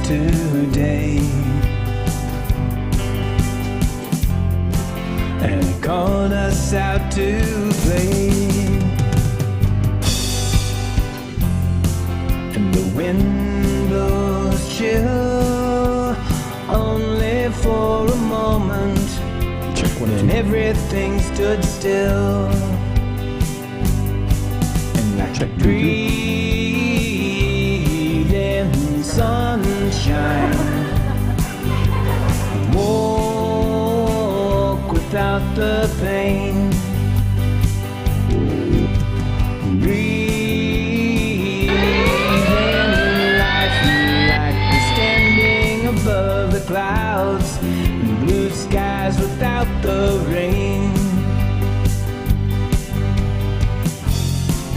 today. And he called us out to play. And the wind blows chill, only for a moment. When everything stood still. And I could breathe in sunshine, walk without the pain, breathe in life like we're standing above the clouds, blue skies without the rain.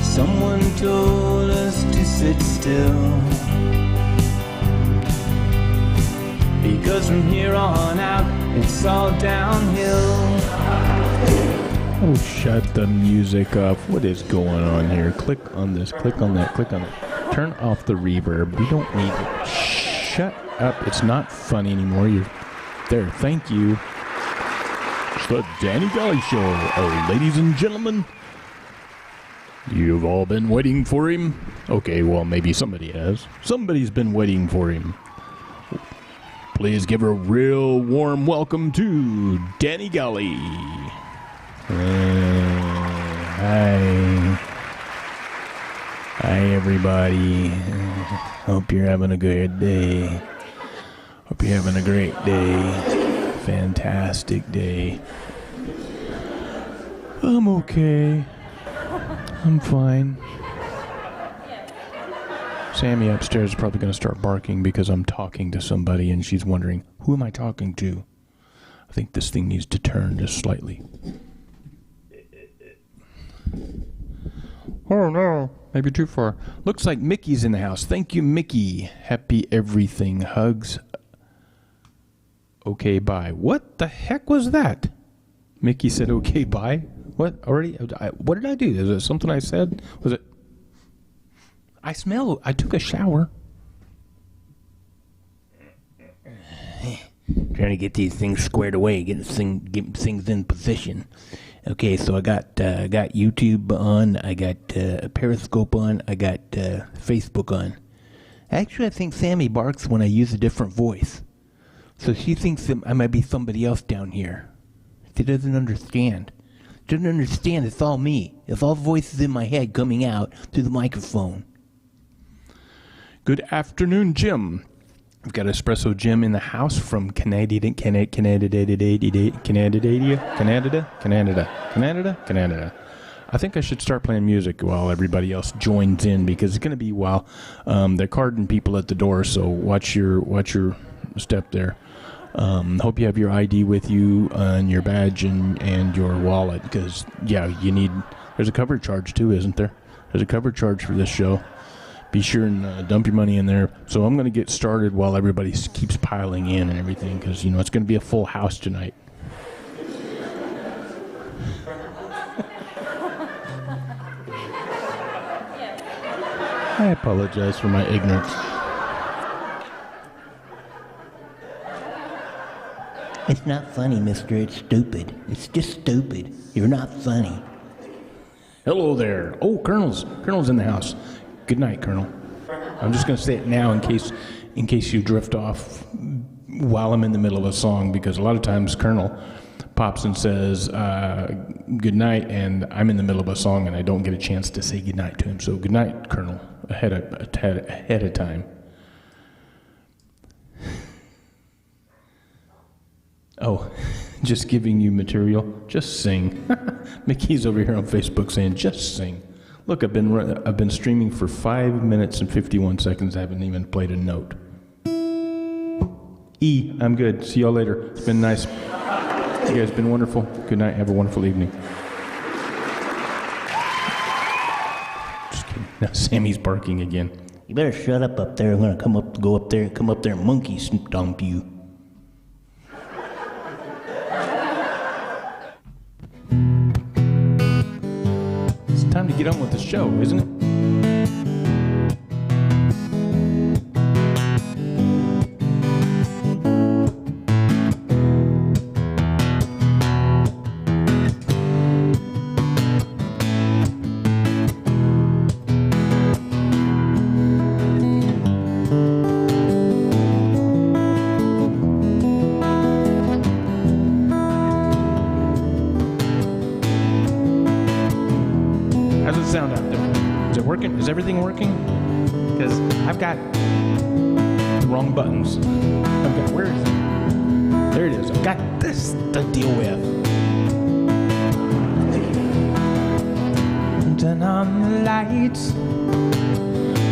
Someone told us to sit still, because from here on out it's all downhill. Oh, shut the music up. What is going on here? Click on this, click on that, click on that. Turn off the reverb. We don't need it. Shut up. It's not funny anymore. You're there. Thank you. It's the Danny Gali Show. Oh, ladies and gentlemen, you've all been waiting for him. Okay, well, maybe somebody has. Somebody's been waiting for him. Please give a real warm welcome to Danny Gali. Hi. Hi, everybody. Hope you're having a good day. Hope you're having a great day. Fantastic day. I'm okay. I'm fine. Sammy upstairs is probably going to start barking because I'm talking to somebody and she's wondering, who am I talking to? I think this thing needs to turn just slightly. Oh no, maybe too far. Looks like Mickey's in the house. Thank you, Mickey. Happy everything. Hugs. Okay, bye. What the heck was that? Mickey said, okay, bye. What? Already? What did I do? Is it something I said? Was it? I took a shower. Trying to get these things squared away, getting things in position. Okay, so I got YouTube on, I got Periscope on, I got Facebook on. Actually, I think Sammy barks when I use a different voice. So she thinks that I might be somebody else down here. She doesn't understand. Doesn't understand it's all me. It's all voices in my head coming out through the microphone. Good afternoon, Jim. We've got Espresso Jim in the house from Canada. I think I should start playing music while everybody else joins in because it's going to be while they're carding people at the door. So watch your step there. Hope you have your ID with you and your badge and your wallet because there's a cover charge too, isn't there? There's a cover charge for this show. Be sure and dump your money in there. So I'm going to get started while everybody keeps piling in and everything because, it's going to be a full house tonight. I apologize for my ignorance. It's not funny, mister. It's stupid. It's just stupid. You're not funny. Hello there. Oh, Colonel's in the house. Good night, Colonel. I'm just going to say it now in case you drift off while I'm in the middle of a song, because a lot of times Colonel pops and says good night, and I'm in the middle of a song and I don't get a chance to say good night to him. So good night, Colonel, ahead of time. Oh, just giving you material. Just sing. Mickey's over here on Facebook saying, just sing. Look, I've been streaming for 5 minutes and 51 seconds. I haven't even played a note. I'm good. See y'all later. It's been nice. You guys been wonderful. Good night. Have a wonderful evening. Just kidding. Now Sammy's barking again. You better shut up there. I'm gonna come up there and monkey stomp you. Time to get on with the show, isn't it? the sound out there? Is it working? Is everything working? Because I've got the wrong buttons. Where is it? There it is. I've got this to deal with. Turn on the lights.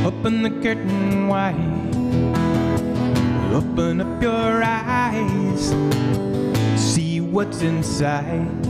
Open the curtain wide. Open up your eyes. See what's inside.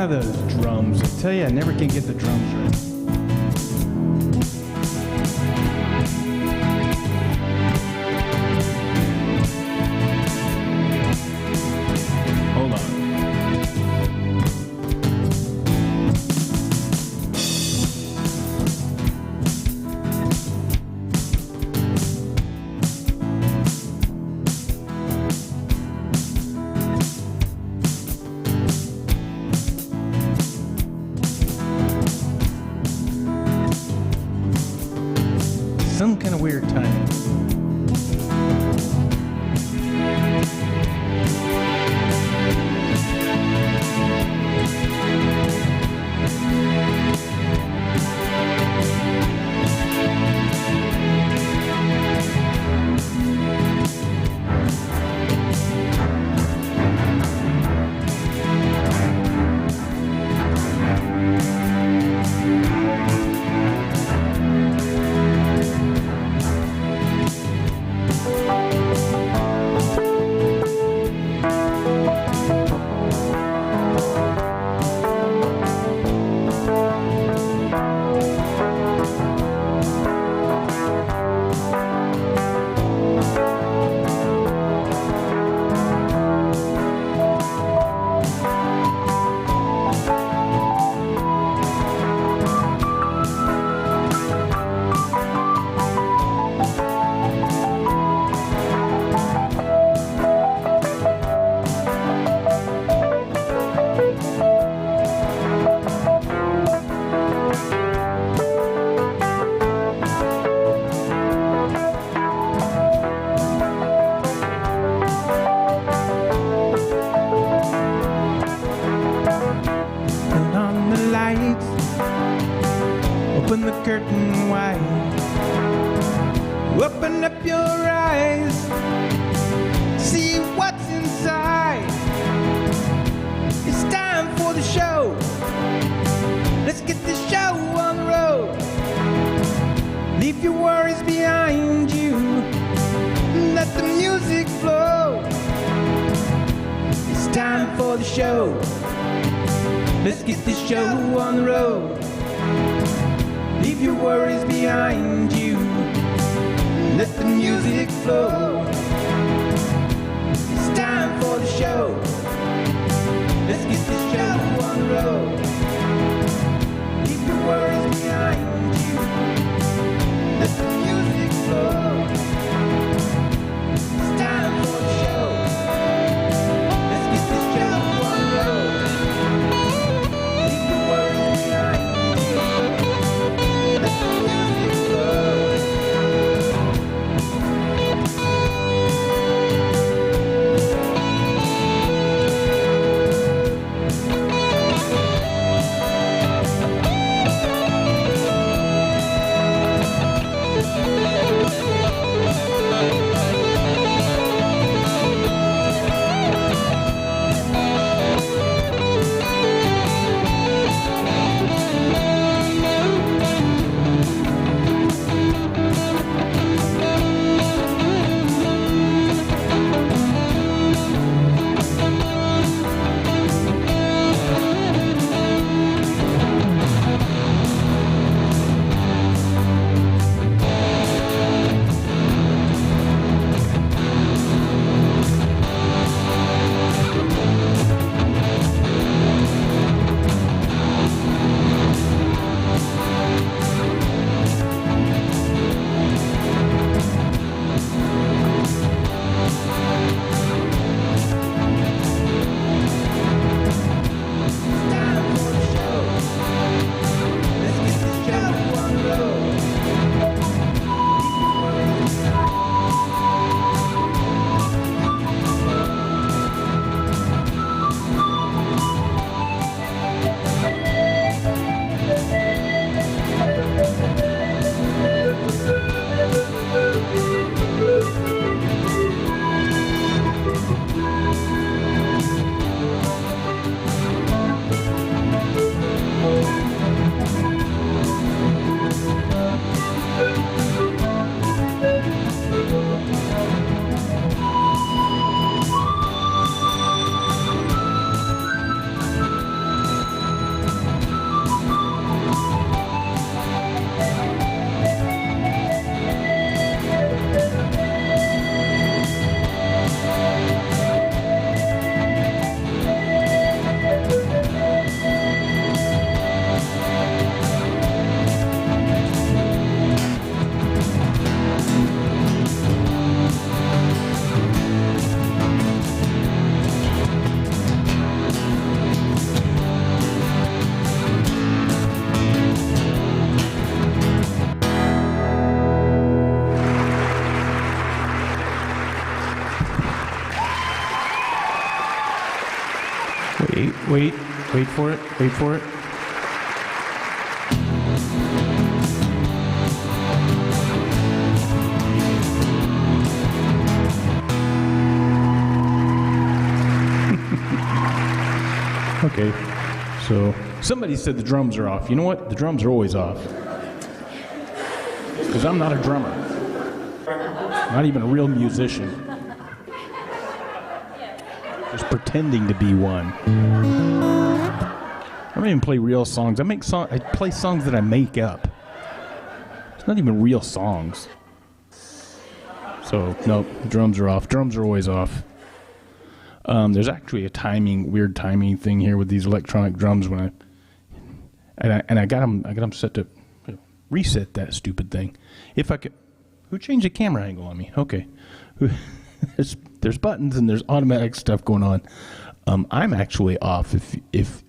Those drums. I tell you, I never can get the drums right. Hold on. Some kind of weird timing. Open the curtain wide. Open up your eyes. See what's inside. It's time for the show. Let's get the show on the road. Leave your worries behind you. Let the music flow. It's time for the show. Let's get this show on the road. Leave your worries behind you. Let the music flow. It's time for the show. Let's get this show on the road. Leave your worries behind you. Let the Wait for it, wait for it. Okay, so somebody said the drums are off. You know what? The drums are always off. Because I'm not a drummer. Not even a real musician. Just pretending to be one. I don't even play real songs. I play songs that I make up. It's not even real songs. So, nope, the drums are off. Drums are always off. There's actually a weird timing thing here with these electronic drums when I got them set to reset that stupid thing. If I could, who changed the camera angle on me? Okay, there's buttons and there's automatic stuff going on. I'm actually off. If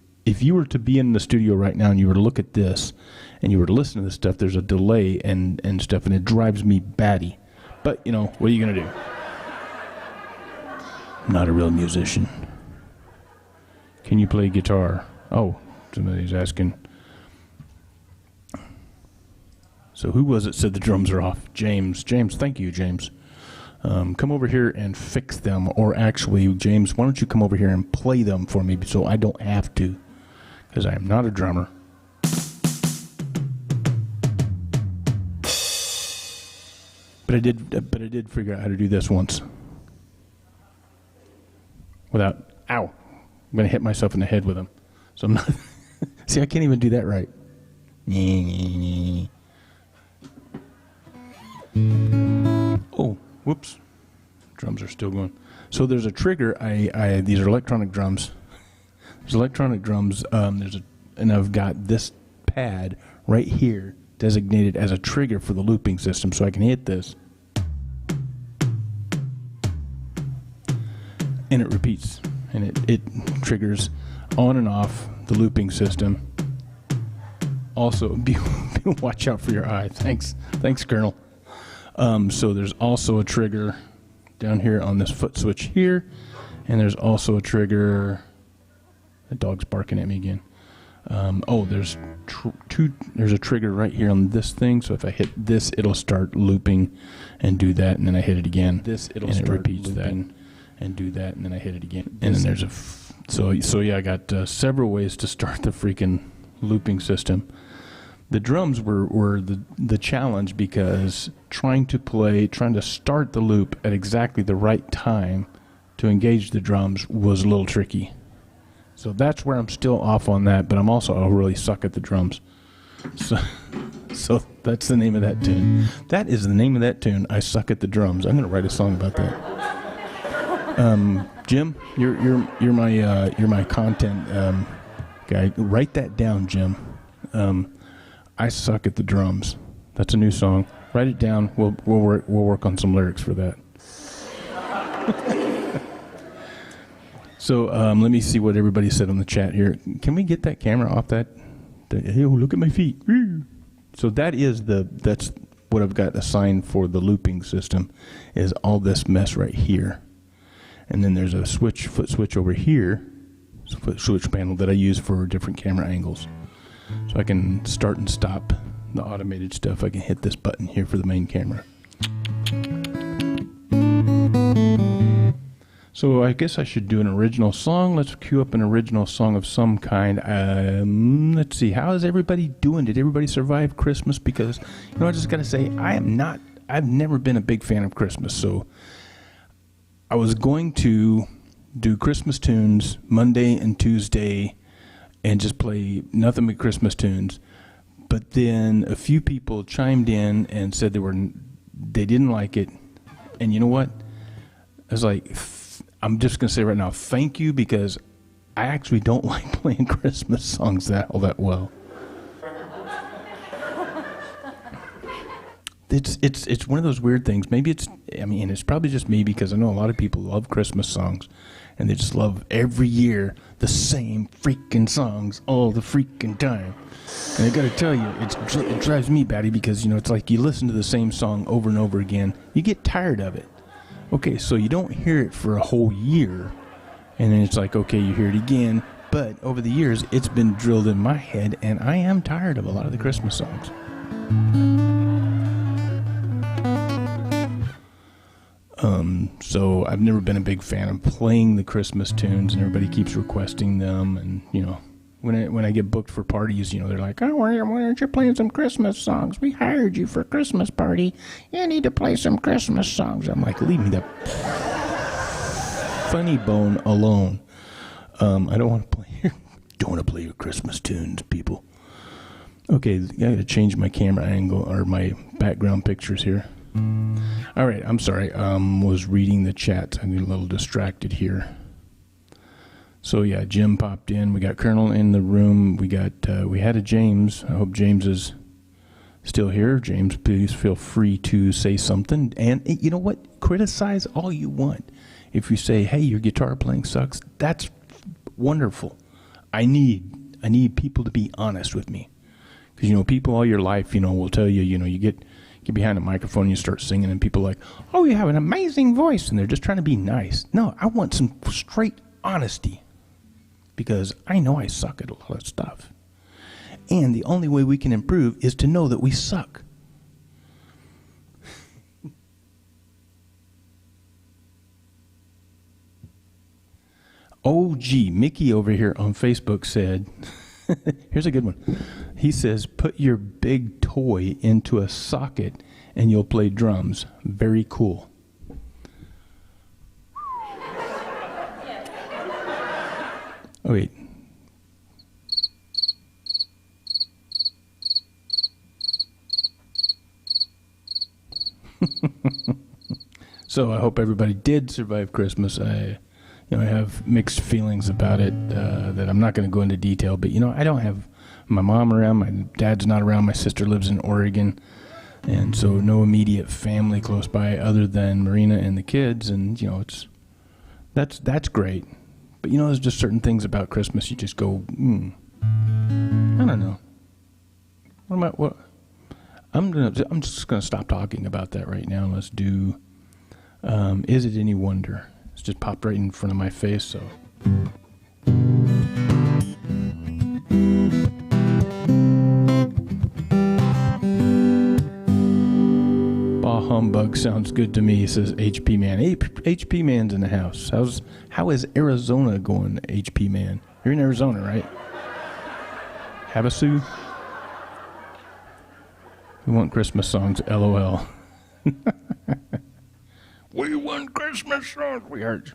you were to be in the studio right now and you were to look at this and you were to listen to this stuff, there's a delay and stuff, and it drives me batty. But you know, what are you gonna do? I'm not a real musician. Can you play guitar? Oh, somebody's asking. So who was it said the drums are off? James. James, thank you, James. Come over here and fix them. Or actually, James, why don't you come over here and play them for me so I don't have to? Because I am not a drummer. But I did figure out how to do this once. Without, ow, I'm going to hit myself in the head with them. So I'm not, see, I can't even do that right. Oh, whoops. Drums are still going. So there's a trigger. These are electronic drums. There's electronic drums. And I've got this pad right here designated as a trigger for the looping system. So I can hit this. And it repeats, and it triggers on and off the looping system. Also, watch out for your eye. Thanks, Colonel. So there's also a trigger down here on this foot switch here, and there's also a trigger. The dog's barking at me again. There's a trigger right here on this thing. So if I hit this, it'll start looping and do that, and then I hit it again. It'll start repeats looping. That. And do that, and then I hit it again. And then there's so yeah, I got several ways to start the freaking looping system. The drums were the challenge because trying to start the loop at exactly the right time to engage the drums was a little tricky. So that's where I'm still off on that, but I'm also really suck at the drums. So that's the name of that tune. That is the name of that tune. I suck at the drums. I'm gonna write a song about that. Jim, you're my content guy. Write that down, Jim. I suck at the drums. That's a new song. Write it down. We'll work on some lyrics for that. So let me see what everybody said on the chat here. Can we get that camera off that? Hey, look at my feet. So that's what I've got assigned for the looping system, is all this mess right here. And then there's a foot switch over here, foot switch panel that I use for different camera angles. So I can start and stop the automated stuff. I can hit this button here for the main camera. So I guess I should do an original song. Let's cue up an original song of some kind. Let's see, how is everybody doing? Did everybody survive Christmas? Because, I just got to say, I've never been a big fan of Christmas, so I was going to do Christmas tunes Monday and Tuesday and just play nothing but Christmas tunes. But then a few people chimed in and said they didn't like it. And you know what? I was like, I'm just going to say right now, thank you, because I actually don't like playing Christmas songs all that well. It's one of those weird things. Maybe it's probably just me, because I know a lot of people love Christmas songs, and they just love every year the same freaking songs all the freaking time. And I got to tell you, it drives me batty, because it's like you listen to the same song over and over again, you get tired of it. Okay, so you don't hear it for a whole year, and then it's like, okay, you hear it again, But over the years, it's been drilled in my head, and I am tired of a lot of the Christmas songs. So I've never been a big fan of playing the Christmas tunes, and everybody keeps requesting them. And when I get booked for parties, they're like, "Oh, why aren't you playing some Christmas songs? We hired you for a Christmas party. You need to play some Christmas songs." I'm like, leave me the funny bone alone. I don't want to play. Don't want to play your Christmas tunes, people. Okay, I got to change my camera angle or my background pictures here. All right, I'm sorry. Was reading the chat. I got a little distracted here. So yeah, Jim popped in. We got Colonel in the room. We had a James. I hope James is still here. James, please feel free to say something. And you know what? Criticize all you want. If you say, "Hey, your guitar playing sucks," that's wonderful. I need people to be honest with me, because people all your life will tell you you get behind a microphone and you start singing, and people are like, "Oh, you have an amazing voice," and they're just trying to be nice. No, I want some straight honesty, because I know I suck at a lot of stuff, and the only way we can improve is to know that we suck. OG Mickey over here on Facebook said, here's a good one. He says, "Put your big toy into a socket and you'll play drums." Very cool. Oh, wait. So I hope everybody did survive Christmas. I have mixed feelings about it that I'm not going to go into detail. But, I don't have my mom around. My dad's not around. My sister lives in Oregon. And so no immediate family close by other than Marina and the kids. And, that's great. But, there's just certain things about Christmas you just go, I don't know. I'm just going to stop talking about that right now. Let's do, Is It Any Wonder? It's just popped right in front of my face, so. Bah humbug sounds good to me, says HP Man. HP Man's in the house. How is Arizona going, HP Man? You're in Arizona, right? Havasu? We want Christmas songs, LOL. We want Christmas songs. We heard.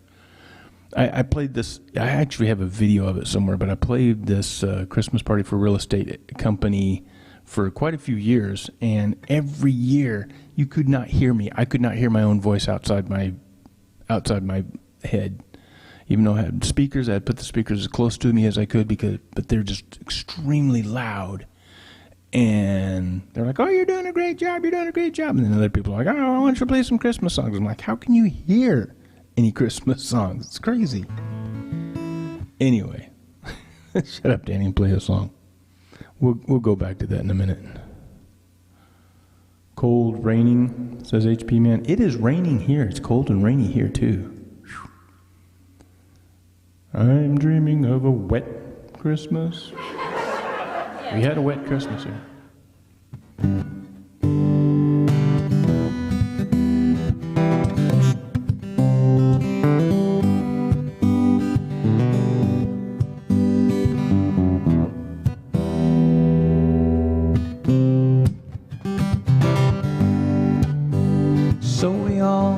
I played this. I actually have a video of it somewhere, but I played this Christmas party for a real estate company for quite a few years, and every year you could not hear me. I could not hear my own voice outside my head. Even though I had speakers, I had put the speakers as close to me as I could, but they're just extremely loud. And they're like, "Oh, you're doing a great job, you're doing a great job." And then other people are like, "Oh, I want you to play some Christmas songs." I'm like, how can you hear any Christmas songs? It's crazy. Anyway, shut up, Danny, and play a song. We'll go back to that in a minute. Cold, raining, says HP Man. It is raining here. It's cold and rainy here, too. I'm dreaming of a wet Christmas. We had a wet Christmas here. So we all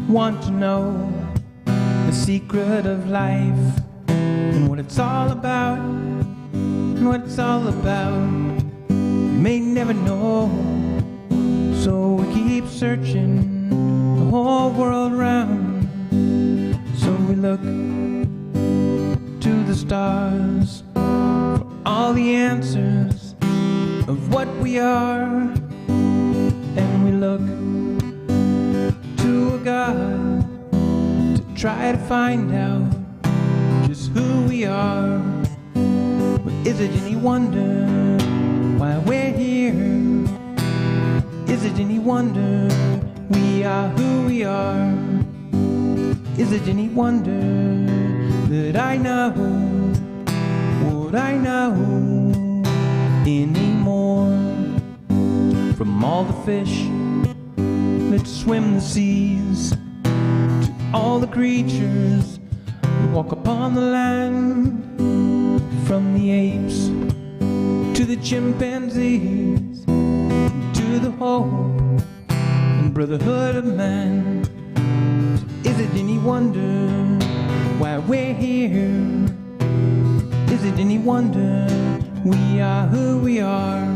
want to know the secret of life and what it's all about. What it's all about, we may never know, so we keep searching the whole world round. So we look to the stars for all the answers of what we are, and we look to a God to try to find out just who we are. Is it any wonder why we're here? Is it any wonder we are who we are? Is it any wonder that I know what I know anymore. From all the fish that swim the seas, to all the creatures that walk upon the land, from the apes to the chimpanzees, to the hope and brotherhood of man. So is it any wonder why we're here? Is it any wonder we are who we are?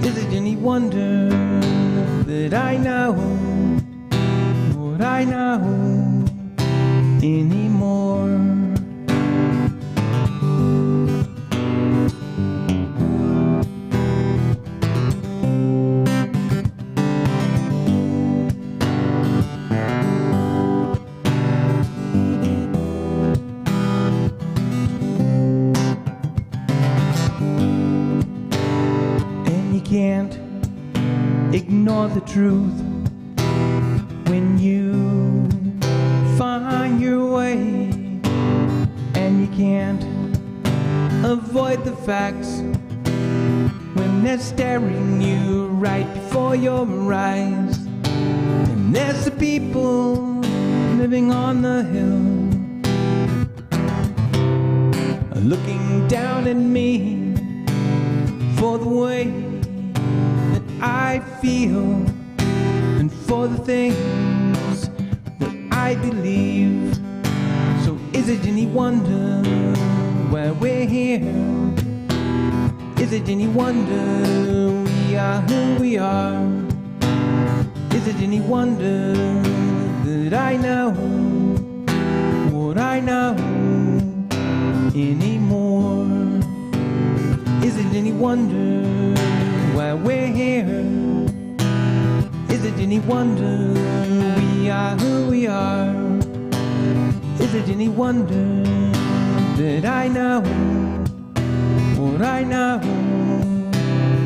Is it any wonder that I know what I know anymore? Can't ignore the truth when you find your way, and you can't avoid the facts when they're staring you right before your eyes. And there's the people living on the hill looking down at me for the way I feel, and for the things that I believe. So is it any wonder why we're here? Is it any wonder we are who we are? Is it any wonder that I know what I know anymore? Is it any wonder why we're here? Is it any wonder we are who we are? Is it any wonder that I know what I know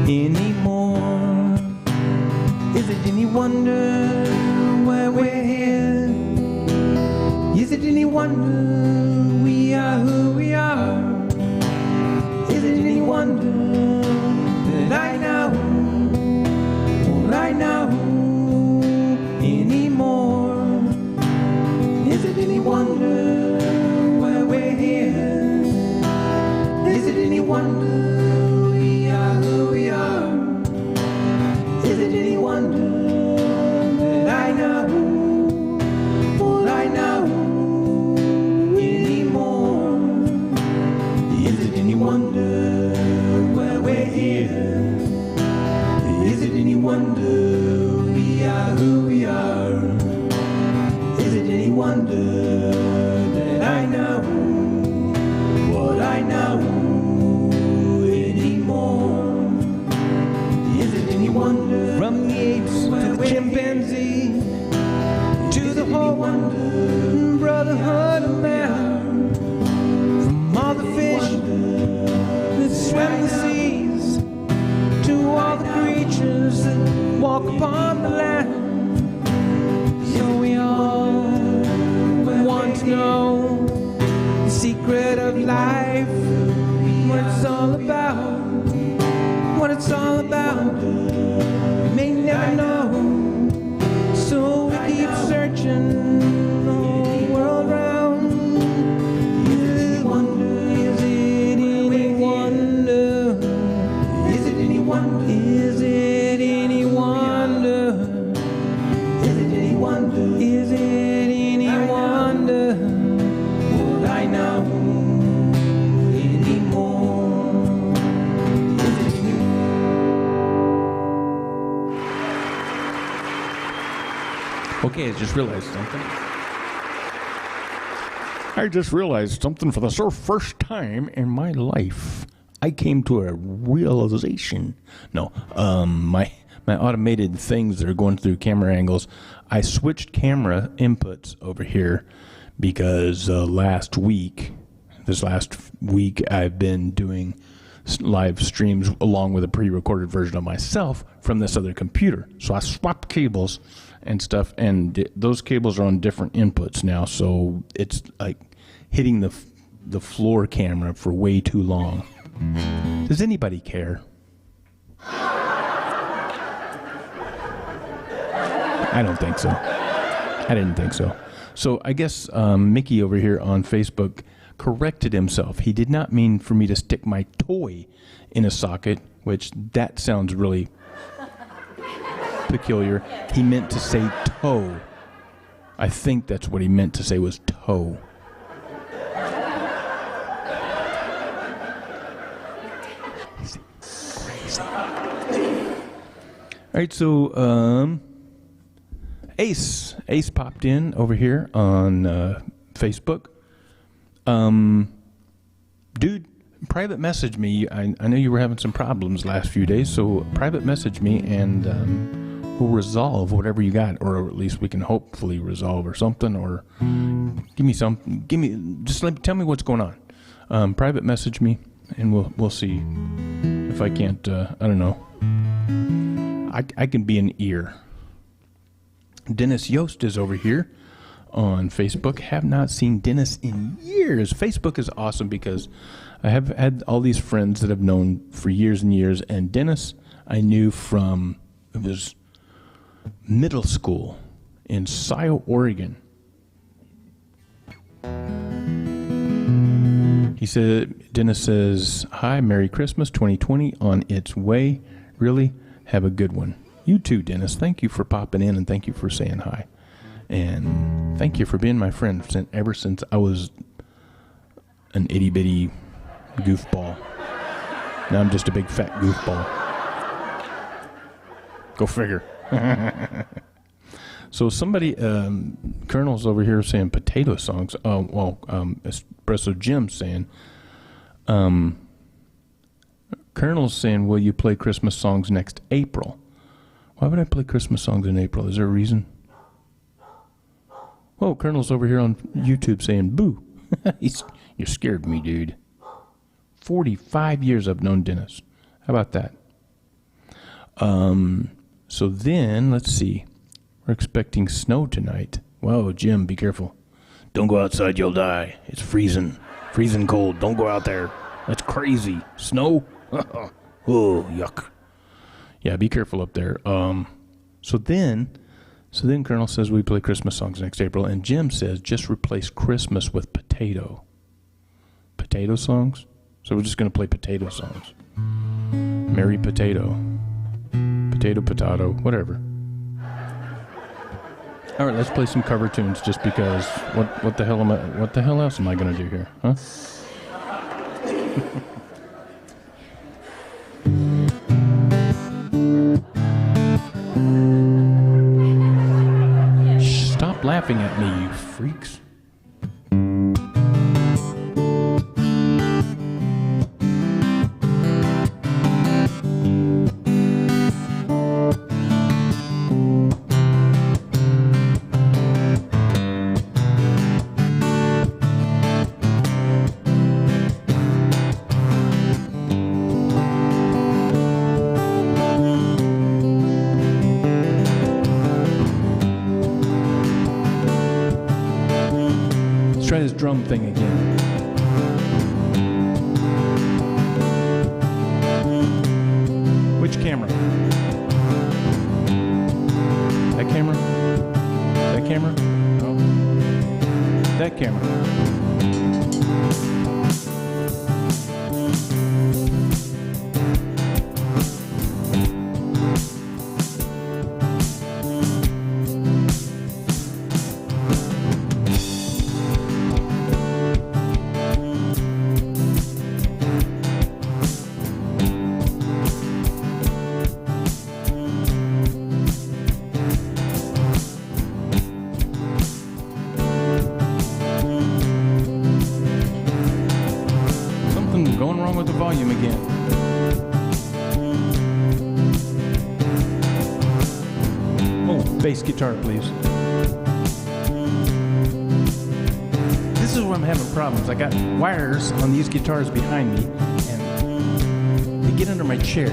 anymore? Is it any wonder why we're here? Is it any wonder we are who we are? Is it any wonder that I know what I know anymore? Is it any wonder why we're here? Is it any wonder we are who we are? Is it any wonder that I know what I know anymore? Is it any wonder why we're here? Is it any wonder we are who we are? Is it any wonder that I know what I know anymore? Is it any wonder from the apes to the chimpanzee to the whole brotherhood of man, from all the fish that swim the seas to all the creatures that walk upon the land? So we all want to know the secret of life, what it's all about, what it's all about. We may never know, so we keep searching the whole world round. Is it any wonder? Is it any wonder? Is it any wonder? Is it any wonder? Is it any wonder? Is it any wonder what I know anymore? Is it any? Okay, I just realized something. I just realized something for the first time in my life. I came to a realization. No, my automated things that are going through camera angles, I switched camera inputs over here because this last week I've been doing live streams along with a pre-recorded version of myself from this other computer. So I swapped cables and stuff, and those cables are on different inputs now, so it's like hitting the floor camera for way too long. Does anybody care? I don't think so. I didn't think so. So I guess Mickey over here on Facebook corrected himself. He did not mean for me to stick my toy in a socket, which that sounds really peculiar. He meant to say toe. I think that's what he meant to say was toe. Crazy. All right, so Ace popped in over here on Facebook. Dude, private message me. I know you were having some problems last few days, so private message me and we'll resolve whatever you got, or at least we can hopefully resolve or something, or tell me what's going on. Private message me and we'll see if I can't, I don't know. I can be an ear. Dennis Yost is over here on Facebook. Have not seen Dennis in years. Facebook is awesome because I have had all these friends that I've known for years and years, and Dennis I knew from, it was middle school in Scioto, Oregon. Dennis says, "Hi, Merry Christmas 2020 on its way. Really, have a good one." You too, Dennis. Thank you for popping in and thank you for saying hi. And thank you for being my friend ever since I was an itty-bitty goofball. Now I'm just a big fat goofball. Go figure. So somebody, Colonel's over here saying potato songs. Espresso Jim's saying, Colonel's saying, will you play Christmas songs next April? Why would I play Christmas songs in April? Is there a reason? Oh, Colonel's over here on YouTube saying, boo. You scared me, dude. 45 years I've known Dennis. How about that? So then, let's see. We're expecting snow tonight. Whoa, Jim, be careful. Don't go outside, you'll die. It's freezing. Freezing cold. Don't go out there. That's crazy. Snow? Oh, yuck. Yeah, be careful up there. So then Colonel says we play Christmas songs next April, and Jim says just replace Christmas with potato. Potato songs? So we're just going to play potato songs. Merry potato. Potato, whatever. All right, let's play some cover tunes just because what the hell else am I going to do here, huh? Stop laughing at me, you freaks. Try this drum thing again. Which camera? That camera? That camera? No. That camera. Going wrong with the volume again. Oh, bass guitar, please. This is where I'm having problems. I got wires on these guitars behind me, and they get under my chair.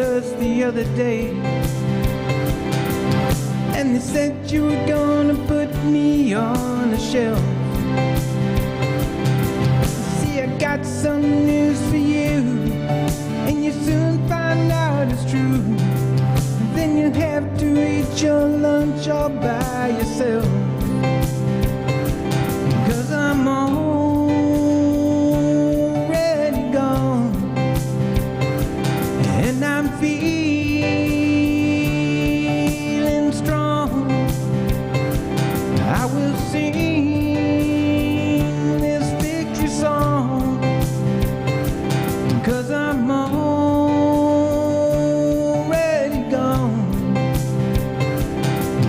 just the other day, and they said you were gonna put me on a shelf. See, I got some news for you, and you soon find out it's true. Then you'll have to eat your lunch all by yourself. 'Cause I'm already gone, and I'm feeling strong. I will sing this victory song, 'cause I'm already gone,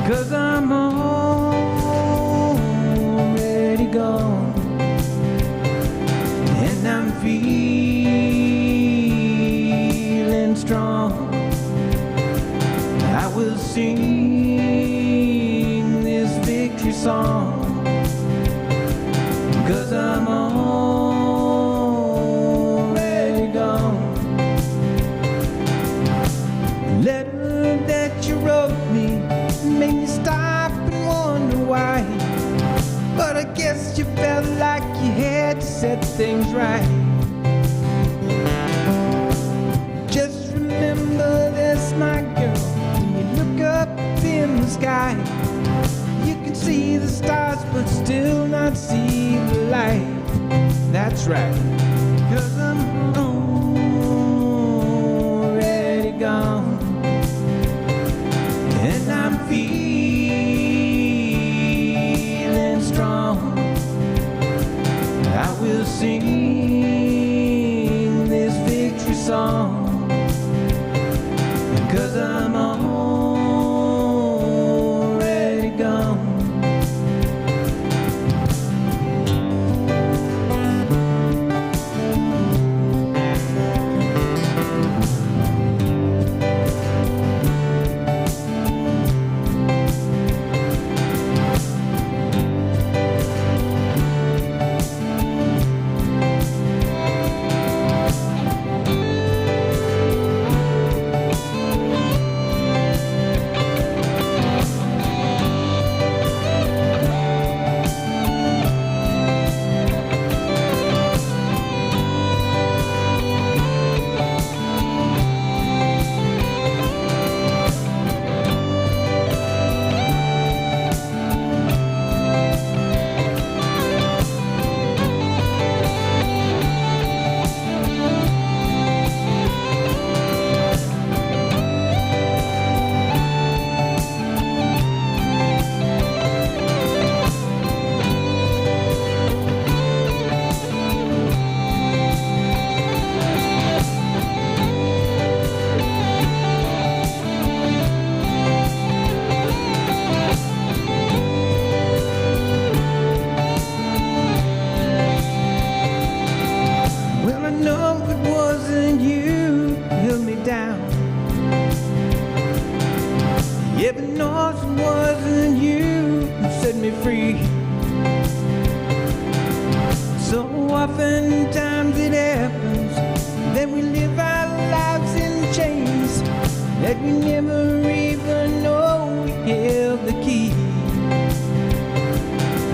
'cause I'm already gone, and I'm feeling strong. I will sing this victory song, 'cause I'm already gone. The letter that you wrote me made me stop and wonder why, but I guess you felt like you had to set things right. Just remember this, my girl, when you look up in the sky, you can see the stars but still not see the light. That's right, 'cause I'm already gone, and I'm feeling strong. I will sing this victory song, 'cause I'm already gone. Well, I know it wasn't you who held me down. Yeah, but no, it wasn't you who set me free. So oftentimes it happens that we live our lives in chains, that we never even know we held the key.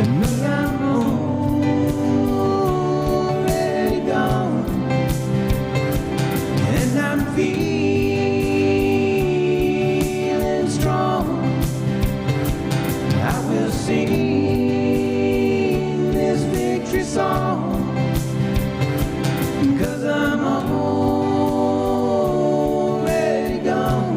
And me, I'm already gone, and I'm feeling strong. I will sing this victory song, 'cause I'm already gone,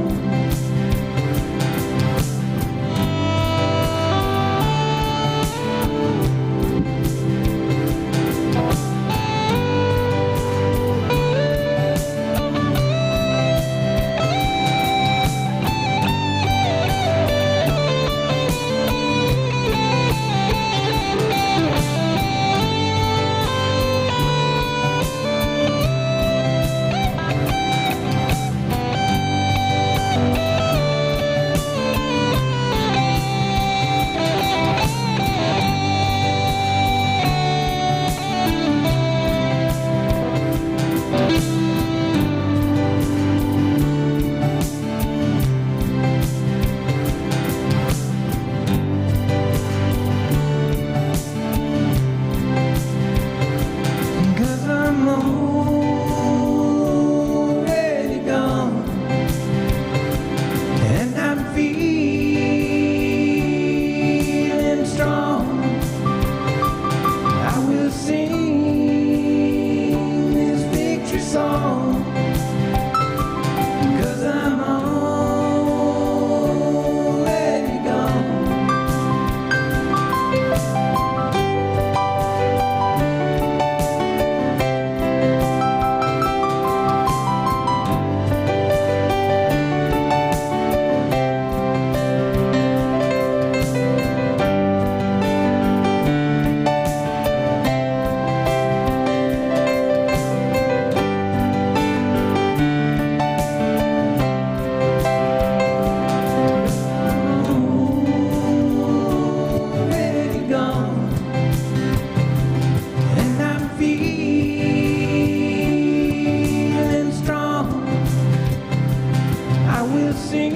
will sing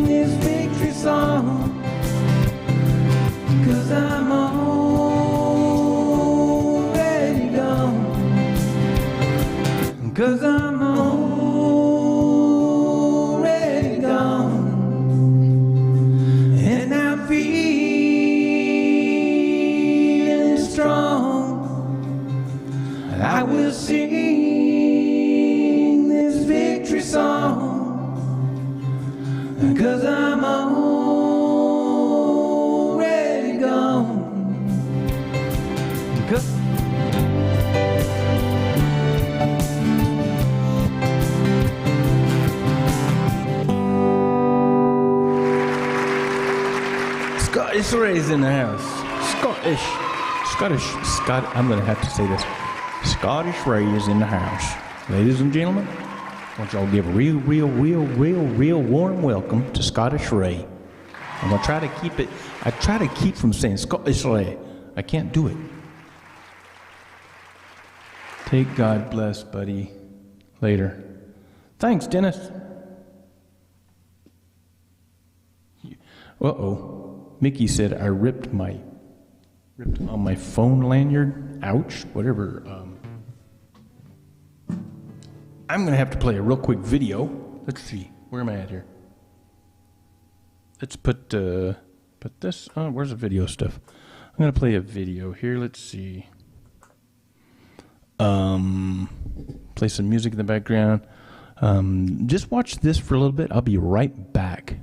this victory song, 'cause I'm already gone, 'cause I'm already gone, and I'm feeling strong. I will sing this victory song, 'cause I'm already gone. 'Cause Scottish Ray's in the house. I'm gonna have to say this. Scottish Ray is in the house. Ladies and gentlemen, I want y'all to give a real warm welcome to Scottish Ray. I'm gonna try to keep it, I try to keep from saying Scottish Ray. I can't do it. Take God bless, buddy. Later. Thanks, Dennis. Uh-oh. Mickey said I ripped on my phone lanyard. Ouch. Whatever. I'm going to have to play a real quick video. Let's see. Where am I at here? Let's put this. Where's the video stuff? I'm going to play a video here. Let's see. Play some music in the background. Just watch this for a little bit. I'll be right back.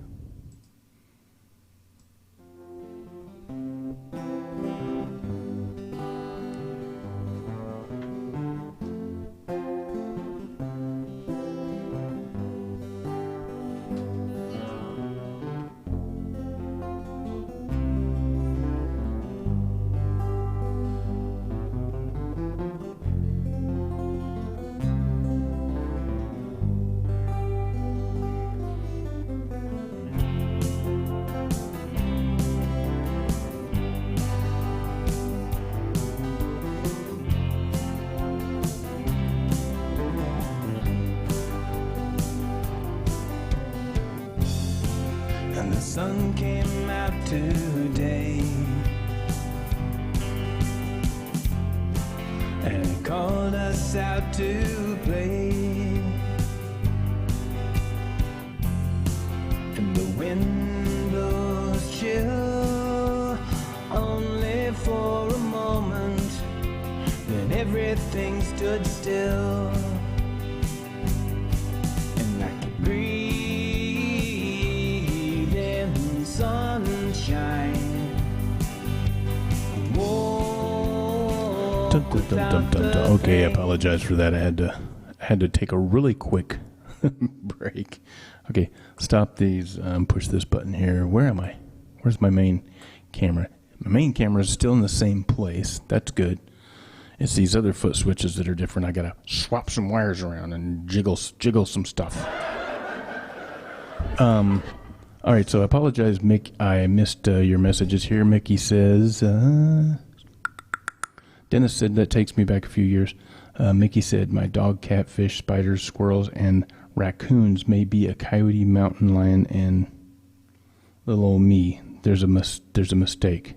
And the sun came out today, and it called us out to play. And the wind blows chill, only for a moment, then everything stood still. And I could breathe sunshine. Okay, I apologize for that. I had to take a really quick break. Okay, stop these. Push this button here. Where am I? Where's my main camera? My main camera is still in the same place. That's good. It's these other foot switches that are different. I gotta swap some wires around and jiggle some stuff. All right, so I apologize, Mick. I missed your messages here. Mickey says, Dennis said that takes me back a few years. Mickey said, my dog, cat, fish, spiders, squirrels, and raccoons may be a coyote, mountain lion, and little old me. There's a mistake.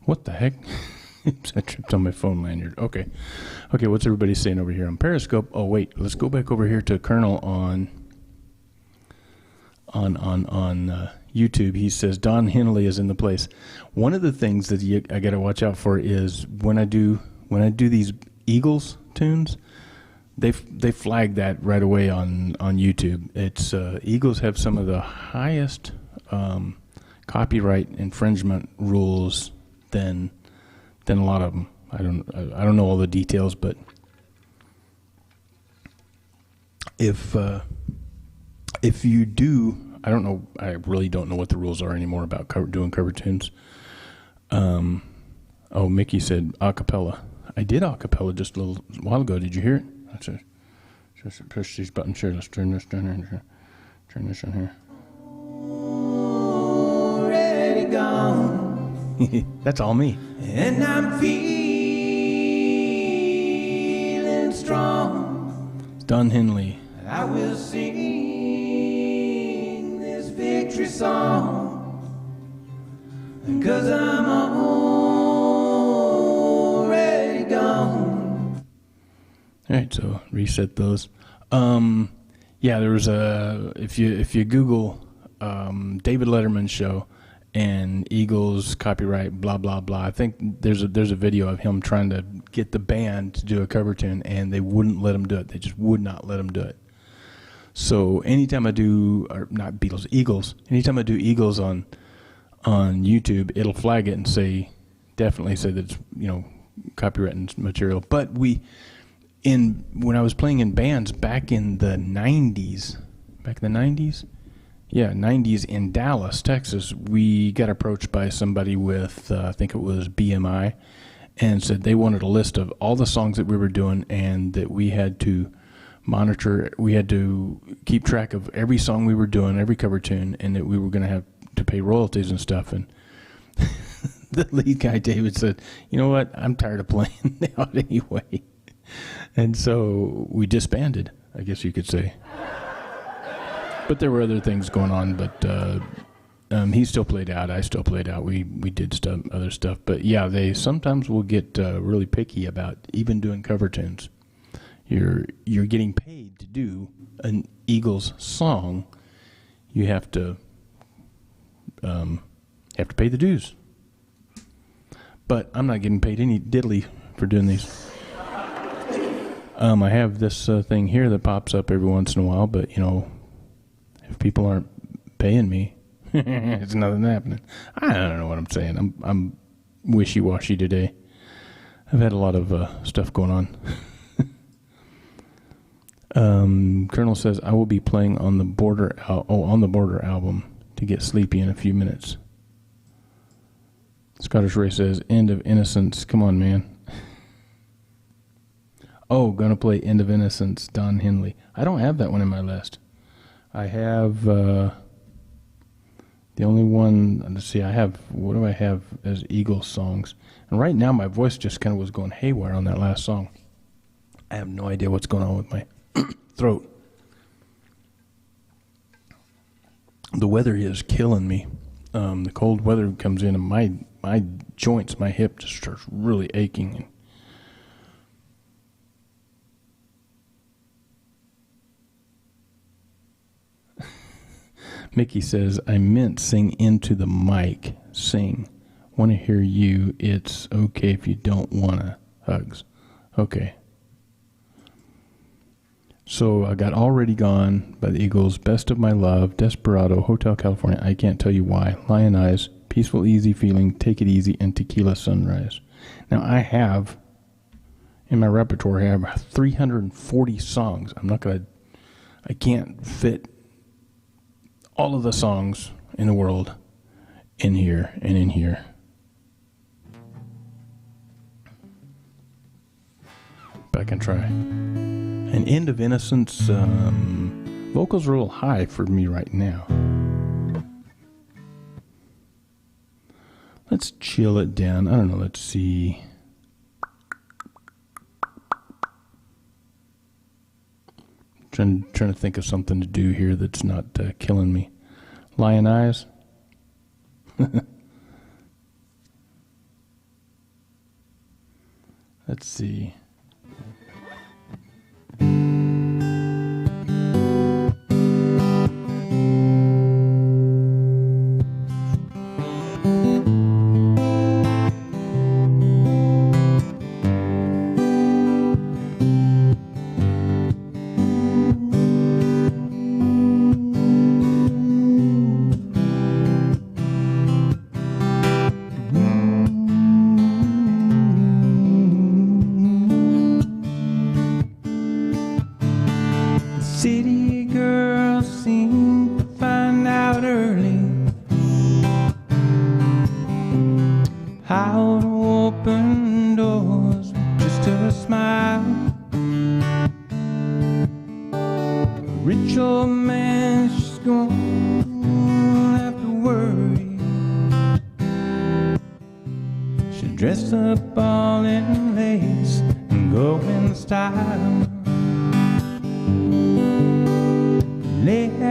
What the heck? I tripped on my phone lanyard. Okay, what's everybody saying over here on Periscope? Oh, wait, let's go back over here to Colonel on YouTube. He says Don Henley is in the place. One of the things that I got to watch out for is when I do these Eagles tunes, they flag that right away on YouTube. It's Eagles have some of the highest copyright infringement rules than a lot of them. I don't know all the details, but if you do, I don't know. I really don't know what the rules are anymore about doing cover tunes. Oh, Mickey said acapella. I did acapella just a little while ago. Did you hear it? Just push these buttons here. Let's turn this down here. Turn this on here. Already gone. That's all me. And I'm feeling strong. It's Don Henley. I will sing this victory song, 'cause I'm already gone. All right, so reset those. Yeah, there was a if you Google David Letterman show and Eagles copyright blah blah blah. I think there's a video of him trying to get the band to do a cover tune, and they wouldn't let him do it. They just would not let him do it. So anytime I do, or not Beatles, Eagles. Anytime I do Eagles on YouTube, it'll flag it and definitely say that it's copyrighted material. But when I was playing in bands back in the 90s, yeah, 90s in Dallas, Texas, we got approached by somebody with, I think it was BMI, and said they wanted a list of all the songs that we were doing and that we had to monitor, we had to keep track of every song we were doing, every cover tune, and that we were going to have to pay royalties and stuff. And the lead guy, David, said, you know what, I'm tired of playing out anyway. And so we disbanded, I guess you could say. But there were other things going on, but he still played out, I still played out. We did other stuff. But yeah, they sometimes will get really picky about even doing cover tunes. You're getting paid to do an Eagles song. You have to pay the dues. But I'm not getting paid any diddly for doing these. I have this thing here that pops up every once in a while, but if people aren't paying me, it's nothing happening. I don't know what I'm saying. I'm wishy-washy today. I've had a lot of stuff going on. Colonel says I will be playing on the Border album to get sleepy in a few minutes. Scottish Ray says End of Innocence. Come on, man. Oh, gonna play End of Innocence, Don Henley. I don't have that one in my list. I have the only one. Let's see. What do I have as Eagles songs? And right now, my voice just kind of was going haywire on that last song. I have no idea what's going on with my throat. The weather is killing me. The cold weather comes in, and my joints, my hip just starts really aching. Mickey says, I meant sing into the mic. Sing. Want to hear you. It's okay if you don't want to. Hugs. Okay. So I got Already Gone by the Eagles, Best of My Love, Desperado, Hotel California, I Can't Tell You Why, Lion Eyes, Peaceful Easy Feeling, Take It Easy, and Tequila Sunrise. Now I have, in my repertoire, I have 340 songs. I can't fit all of the songs in the world in here and in here. But I can try. An End of Innocence, vocals are a little high for me right now. Let's chill it down. I don't know, let's see. Trying to think of something to do here that's not killing me. Lion Eyes. Let's see. City girls seem to find out early how to open doors with just a smile. A rich old man, she's gonna have to worry. She'll dress up all in lace and go in style.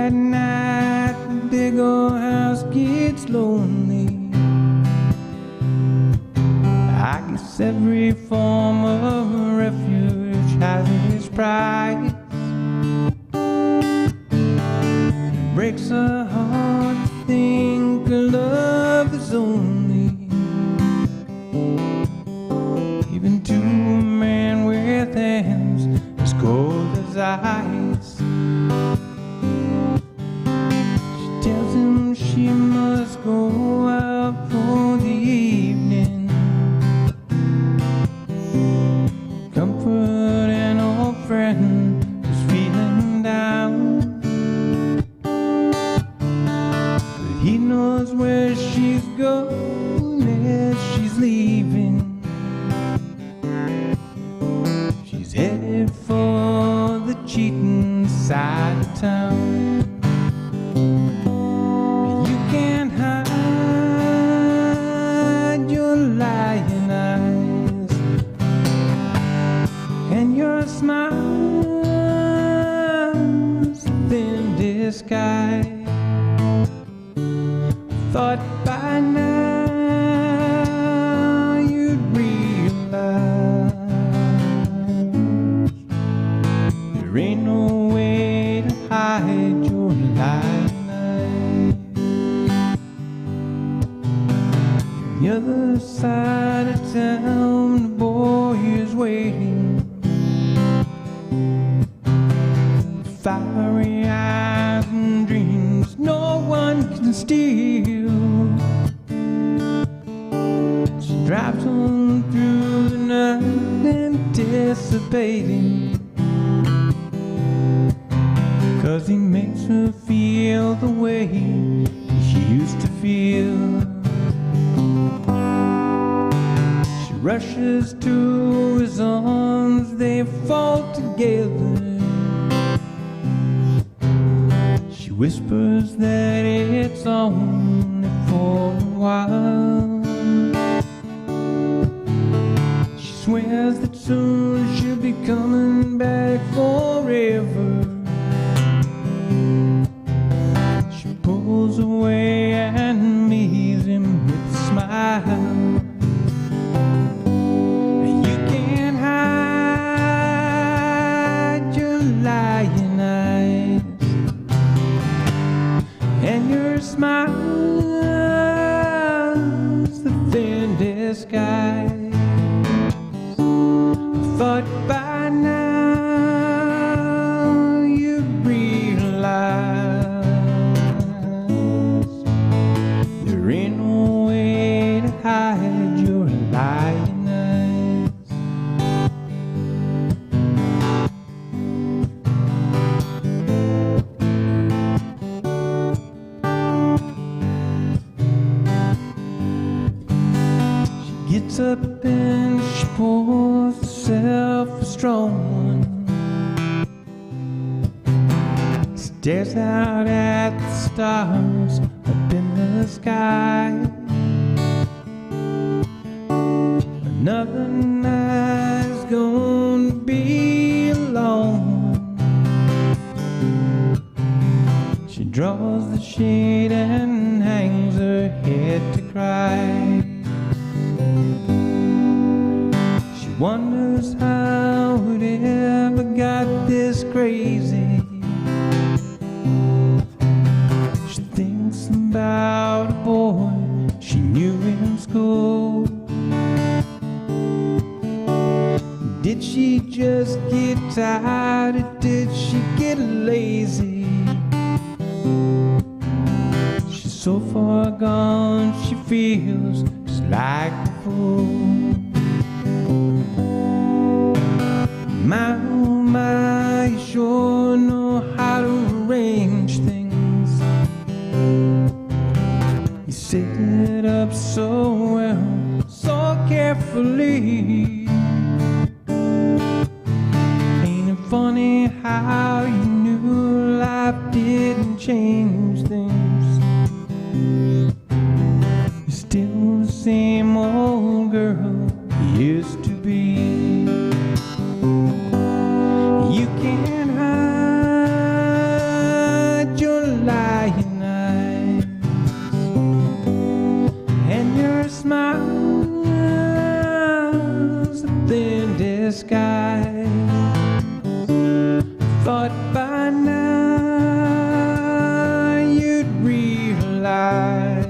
at night the big old house gets lonely. I guess every form of refuge has its price. It breaks a heart to think love is only given to a man with hands as cold as ice. She tells him she must go out for the evening, comfort an old friend who's feeling down. But he knows where she's going as she's leaving. She's headed for the cheating side of town. You can't hide your lying eyes, and your smile's a thin disguise. Thought by now you'd realize there ain't no way to hide your lying eyes. On the other side of town, the boy is waiting. Fiery eyes and dreams no one can steal. She drives on through the night anticipating, 'cause he makes her feel the way she used to feel. She rushes to his arms, they fall together. She whispers that it's only for a while. She swears that soon she'll be coming back forever. She pulls away and meets him with a smile. You can't hide your lying eyes, and your smile's the thin disguise. I thought by now you'd realize there ain't no way to hide your lying eyes. Gets up and she pours herself a strong one, stares out at the stars up in the sky. Another night's gonna be a long one. She draws the shade and hangs her head to cry. She wonders how it ever got this crazy. She thinks about a boy she knew in school. Did she just get tired or did she get lazy? She's so far gone she feels just like a fool. My, oh my, you sure know how to arrange things. You set it up so well, so carefully. Ain't it funny how you knew life didn't change things? You're still the same old girl you used to be. You can't hide your thought by now you'd realize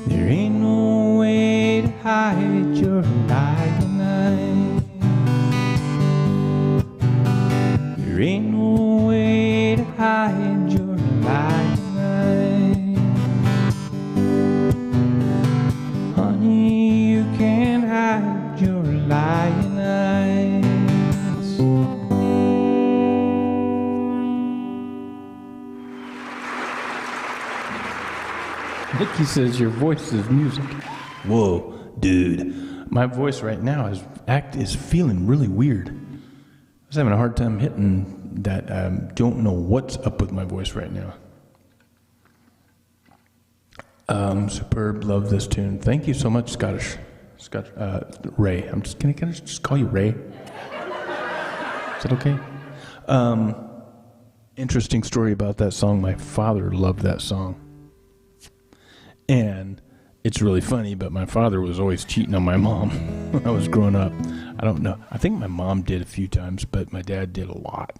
there ain't no way to hide your lying eyes. There ain't no way to hide your lying eyes. Honey, you can't hide your lying eyes. Nicky says your voice is music. Whoa, dude. My voice right now is feeling really weird. I was having a hard time hitting that. Don't know what's up with my voice right now. Superb. Love this tune. Thank you so much, Ray. Can I just call you Ray? Is that okay? Interesting story about that song. My father loved that song. And it's really funny, but my father was always cheating on my mom when I was growing up. I don't know. I think my mom did a few times, but my dad did a lot.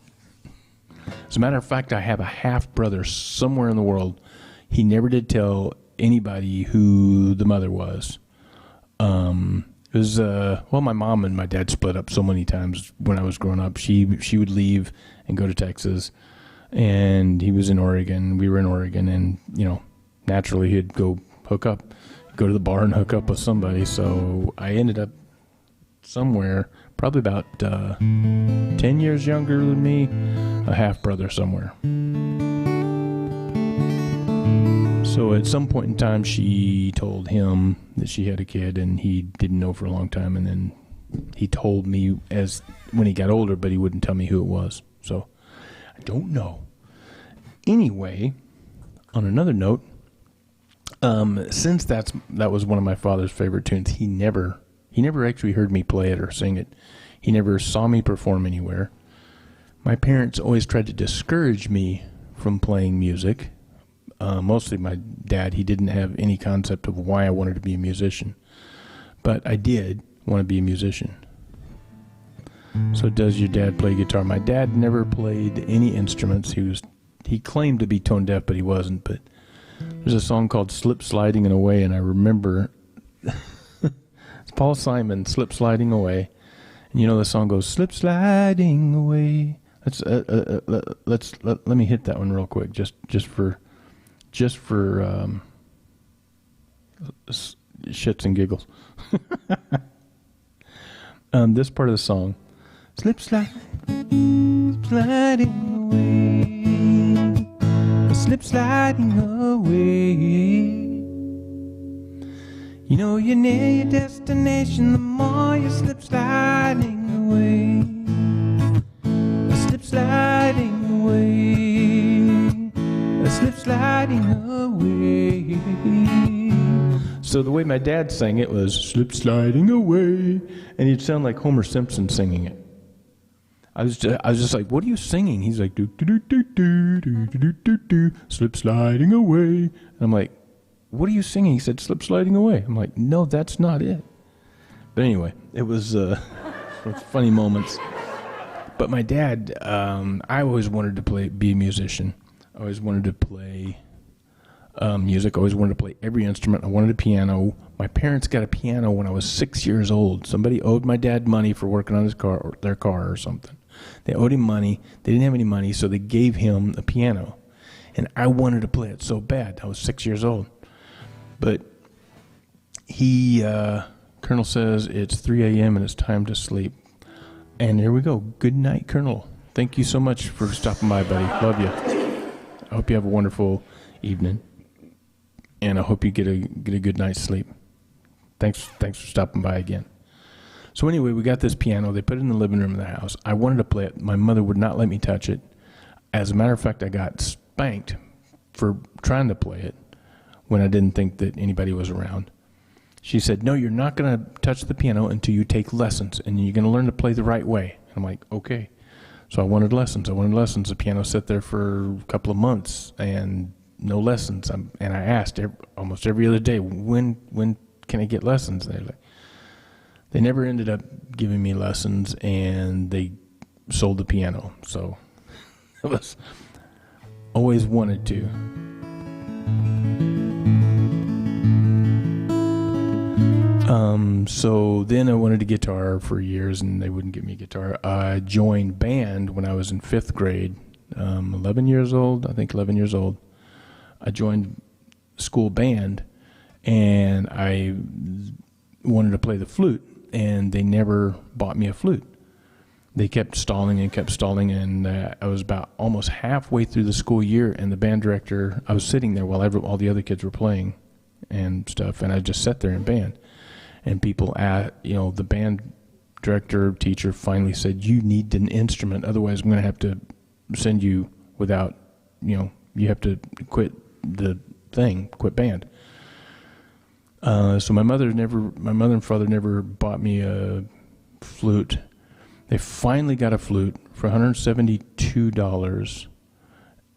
As a matter of fact, I have a half-brother somewhere in the world. He never did tell anybody who the mother was. It was, my mom and my dad split up so many times when I was growing up. She would leave and go to Texas, and he was in Oregon. We were in Oregon, and, naturally he'd go to the bar and hook up with somebody. So I ended up somewhere, probably about 10 years younger than me, a half-brother somewhere. So at some point in time, she told him that she had a kid, and he didn't know for a long time, and then he told me when he got older, but he wouldn't tell me who it was. So I don't know. Anyway, on another note, since that was one of my father's favorite tunes, he never actually heard me play it or sing it. He never saw me perform anywhere. My parents always tried to discourage me from playing music. Mostly my dad, he didn't have any concept of why I wanted to be a musician. But I did want to be a musician. So does your dad play guitar? My dad never played any instruments. He claimed to be tone deaf, but he wasn't. But there's a song called Slip Sliding Away, and I remember it's Paul Simon, Slip Sliding Away. And the song goes, slip sliding away. Let me hit that one real quick, just for shits and giggles. This part of the song, sliding away, slip sliding away. You're near your destination the more you slip sliding away, slip sliding away, slip sliding away. So the way my dad sang it was slip sliding away, and he'd sound like Homer Simpson singing it. I was just like, what are you singing? He's like, do do do do do do do do do, slip sliding away. And I'm like, what are you singing? He said, slip sliding away. I'm like, no, that's not it. But anyway, it was funny moments. But my dad, I always wanted to be a musician. I always wanted to play music. I always wanted to play every instrument. I wanted a piano. My parents got a piano when I was 6 years old. Somebody owed my dad money for working on their car or something. They owed him money. They didn't have any money, so they gave him a piano. And I wanted to play it so bad. I was 6 years old. But Colonel says it's 3 a.m. and it's time to sleep. And here we go. Good night, Colonel. Thank you so much for stopping by, buddy. Love you. I hope you have a wonderful evening. And I hope you get a good night's sleep. Thanks for stopping by again. So anyway, we got this piano. They put it in the living room of the house. I wanted to play it. My mother would not let me touch it. As a matter of fact, I got spanked for trying to play it when I didn't think that anybody was around. She said, no, you're not going to touch the piano until you take lessons, and you're going to learn to play the right way. I'm like, okay. So I wanted lessons. The piano sat there for a couple of months, and no lessons. And I asked almost every other day, when can I get lessons? And they never ended up giving me lessons, and they sold the piano. So it was always wanted to. So then I wanted a guitar for years, and they wouldn't give me a guitar. I joined band when I was in 5th grade, 11 years old. I joined school band, and I wanted to play the flute, and they never bought me a flute. They kept stalling, and I was about almost halfway through the school year, and the band director, I was sitting there while all the other kids were playing and stuff, and I just sat there in band. And people the band director, teacher finally said, you need an instrument, otherwise I'm going to have to send you without, you have to quit band. So my mother and father never bought me a flute. They finally got a flute for $172,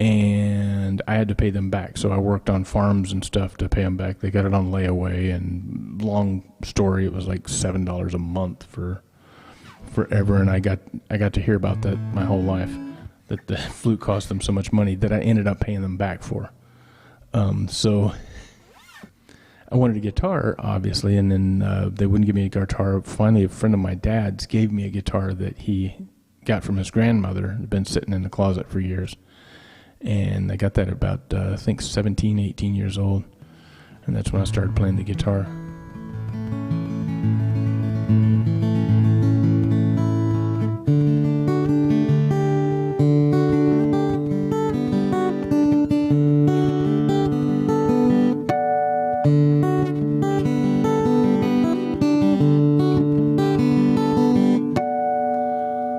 and I had to pay them back. So I worked on farms and stuff to pay them back. They got it on layaway, and long story, it was like $7 a month for forever. And I got to hear about that my whole life, that the flute cost them so much money that I ended up paying them back for. So I wanted a guitar, obviously, and then they wouldn't give me a guitar. Finally, a friend of my dad's gave me a guitar that he got from his grandmother. It had been sitting in the closet for years. And I got that at about, I think, 17, 18 years old. And that's when I started playing the guitar.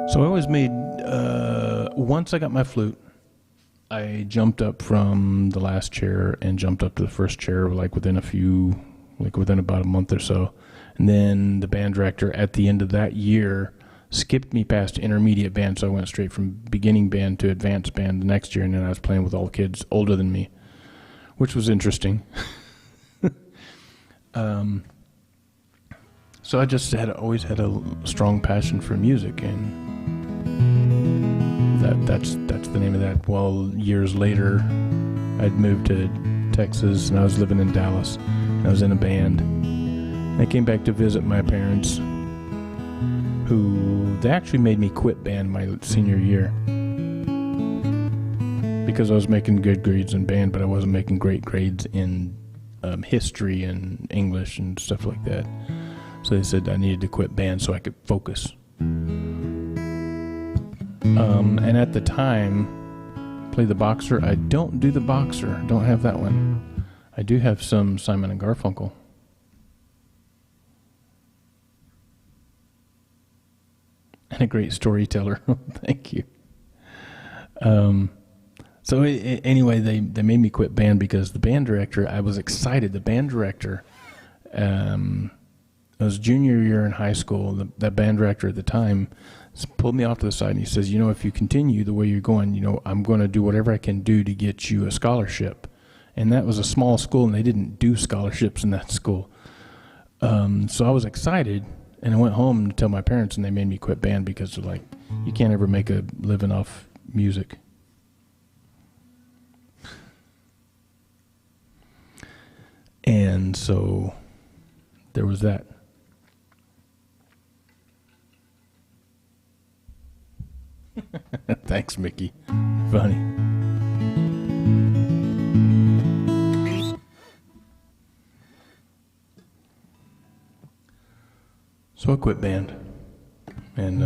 So I always made, once I got my flute, I jumped up from the last chair and jumped up to the first chair within about a month or so. And then the band director at the end of that year skipped me past intermediate band, so I went straight from beginning band to advanced band the next year, and then I was playing with all kids older than me, which was interesting. So I just always had a strong passion for music, and that's the name of that. Well, years later, I'd moved to Texas, and I was living in Dallas, and I was in a band. And I came back to visit my parents, they actually made me quit band my senior year because I was making good grades in band, but I wasn't making great grades in history and English and stuff like that. So they said I needed to quit band so I could focus. And at the time, play the Boxer. I don't do the Boxer. Don't have that one. I do have some Simon and Garfunkel. And a great storyteller. Thank you. So anyway, they made me quit band because the band director, I was excited. The band director, it was junior year in high school. That band director at the time pulled me off to the side and he says, if you continue the way you're going, I'm going to do whatever I can do to get you a scholarship. And that was a small school, and they didn't do scholarships in that school. So I was excited, and I went home to tell my parents, and they made me quit band because they're like, you can't ever make a living off music. And so there was that. Thanks, Mickey. Funny. So I quit band, and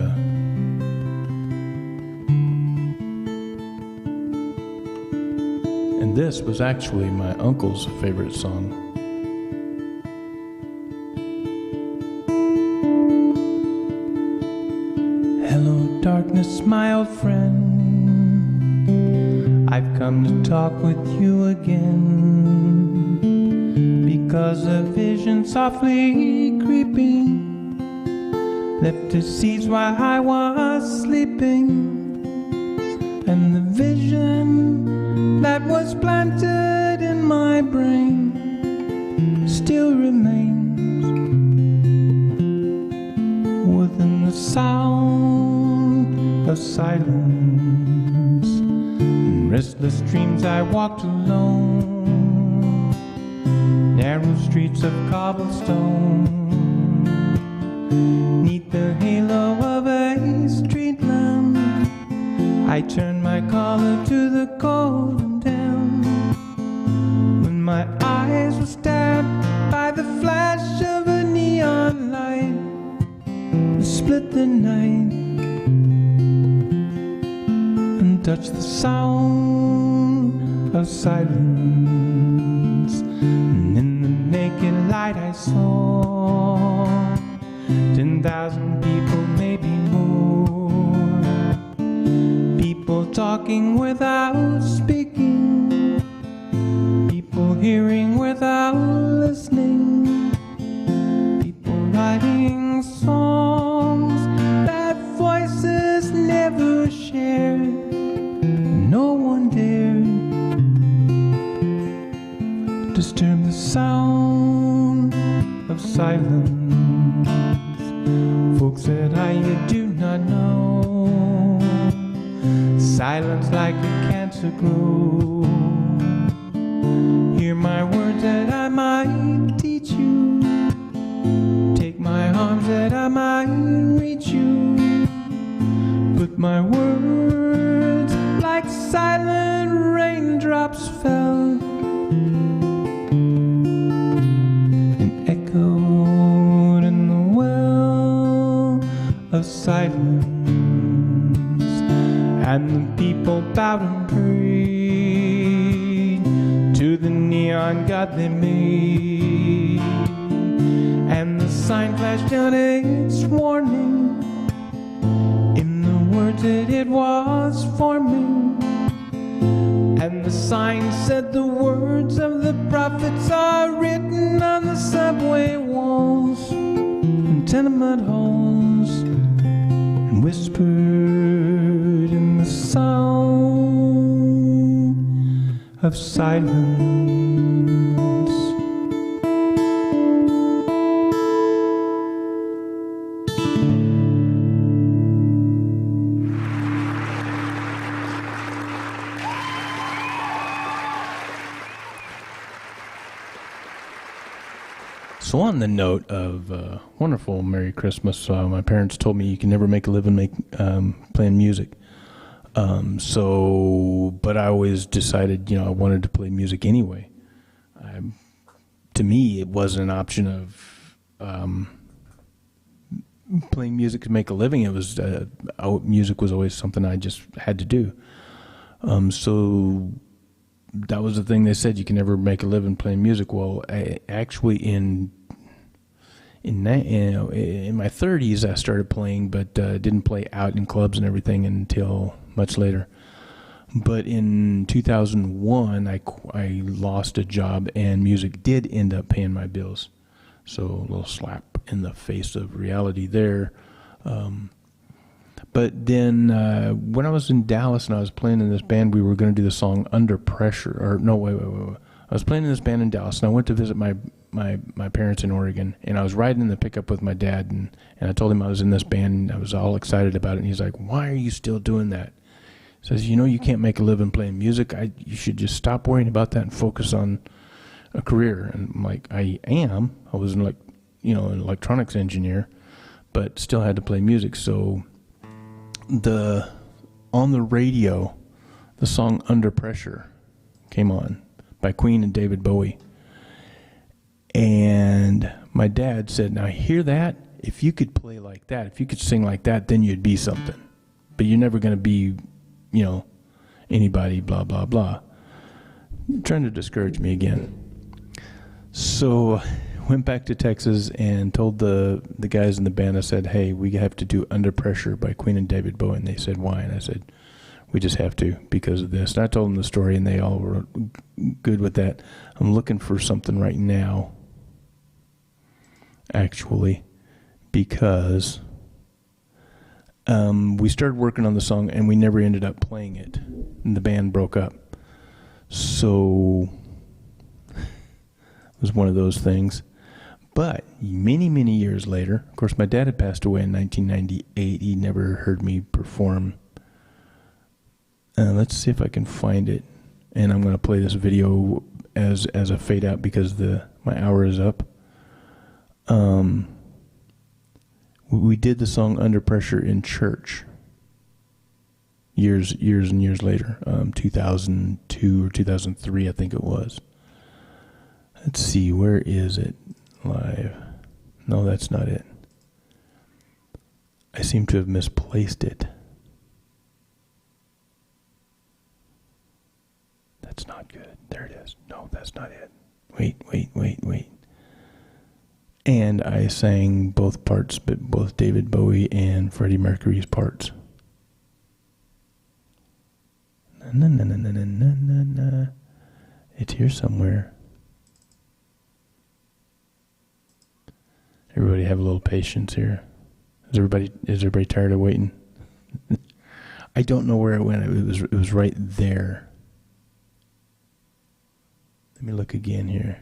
this was actually my uncle's favorite song. Hello, darkness, my old friend. I've come to talk with you again, because a vision softly creeping left its seeds while I was sleeping, and the vision that was planted in my brain still remains within the sound of of silence. In restless dreams I walked alone, narrow streets of cobblestone, neath the halo of a street lamp. I turned my collar to the cold and damp, when my eyes were stabbed by the flash of a neon light that split the night and touched the sound of silence. And in the naked light I saw 10,000 people, maybe more, people talking without speaking, people hearing without listening, people writing songs that voices never shared. No one dared disturb the sound of silence. Folks said, you do not know, silence like a cancer grows. Hear my words that I might teach you, take my arms that I might reach you, but my words like silent raindrops fell and echoed in the well of silence. And the people bowed and prayed to the neon god they made, and the sign flashed out its warning in the words that it was forming. And the sign said, the words of the prophets are written on the subway walls and tenement halls, and whispered in the sound of silence. So on the note of wonderful Merry Christmas, my parents told me you can never make a living playing music. But I always decided, I wanted to play music anyway. To me, it wasn't an option of playing music to make a living. It was music was always something I just had to do. So that was the thing they said, you can never make a living playing music. Well, actually in my 30s, I started playing, but didn't play out in clubs and everything until much later. But in 2001, I lost a job, and music did end up paying my bills. So a little slap in the face of reality there. But then when I was in Dallas and I was playing in this band, we were going to do the song Under Pressure. Or no, wait. I was playing in this band in Dallas, and I went to visit my parents in Oregon, and I was riding in the pickup with my dad, and I told him I was in this band, and I was all excited about it, and he's like, why are you still doing that? He says, you can't make a living playing music. You should just stop worrying about that and focus on a career. And I'm like, I am. I was an electronics engineer, but still had to play music. So on the radio, the song Under Pressure came on by Queen and David Bowie. And my dad said, now hear that? If you could play like that, if you could sing like that, then you'd be something. But you're never going to be, anybody, blah, blah, blah. Trying to discourage me again. So went back to Texas and told the guys in the band, I said, hey, we have to do Under Pressure by Queen and David Bowie. And they said, why? And I said, we just have to because of this. And I told them the story, and they all were good with that. I'm looking for something right now, actually, because we started working on the song, and we never ended up playing it. And the band broke up. So it was one of those things. But many, many years later, of course, my dad had passed away in 1998. He never heard me perform Let's see if I can find it. And I'm going to play this video as a fade out because my hour is up. We did the song Under Pressure in church years and years later, 2002 or 2003, I think it was. Let's see, where is it live? No, that's not it. I seem to have misplaced it. That's not good. There it is. No, that's not it. Wait. And I sang both parts, but both David Bowie and Freddie Mercury's parts. Na. It's here somewhere. Everybody have a little patience here. Is everybody tired of waiting? I don't know where it went. It was right there. Let me look again here.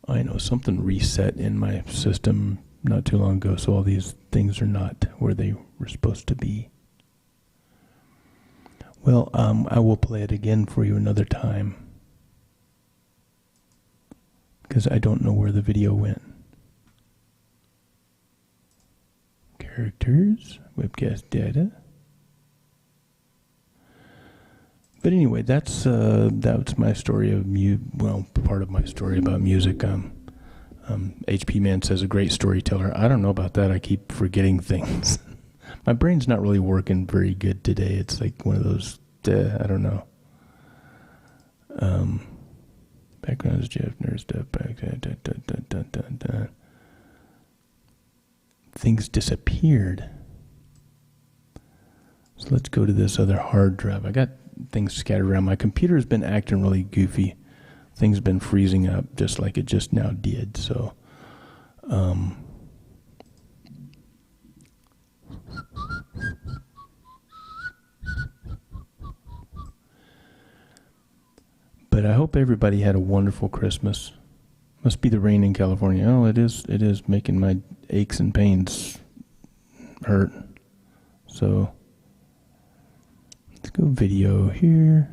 I know something reset in my system not too long ago, so all these things are not where they were supposed to be. Well, I will play it again for you another time because I don't know where the video went. Characters, webcast data. But anyway, that's my story of part of my story about music. HP Man says a great storyteller. I don't know about that. I keep forgetting things. My brain's not really working very good today. It's like one of those, I don't know. Background is Jeff Nerd stuff. Things disappeared. So let's go to this other hard drive. I got things scattered around. My computer's been acting really goofy. Things been freezing up just like it just now did. So, but I hope everybody had a wonderful Christmas. Must be the rain in California. Oh, it is making my aches and pains hurt. So let's go video here.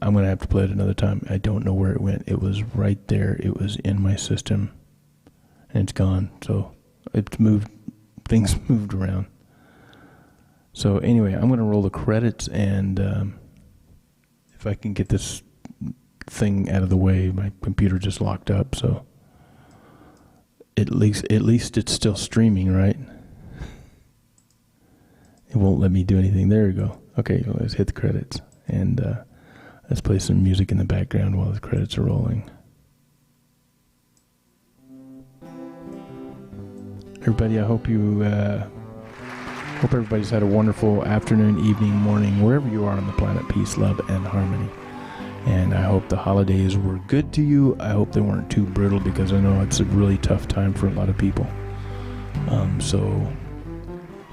I'm going to have to play it another time. I don't know where it went. It was right there. It was in my system. And it's gone. So it's moved. Things moved around. So anyway, I'm going to roll the credits. And if I can get this thing out of the way, my computer just locked up. So at least it's still streaming, right? It won't let me do anything. There we go. Okay, let's hit the credits. And let's play some music in the background while the credits are rolling. Everybody, I hope everybody's had a wonderful afternoon, evening, morning, wherever you are on the planet. Peace, love, and harmony. And I hope the holidays were good to you. I hope they weren't too brutal because I know it's a really tough time for a lot of people. So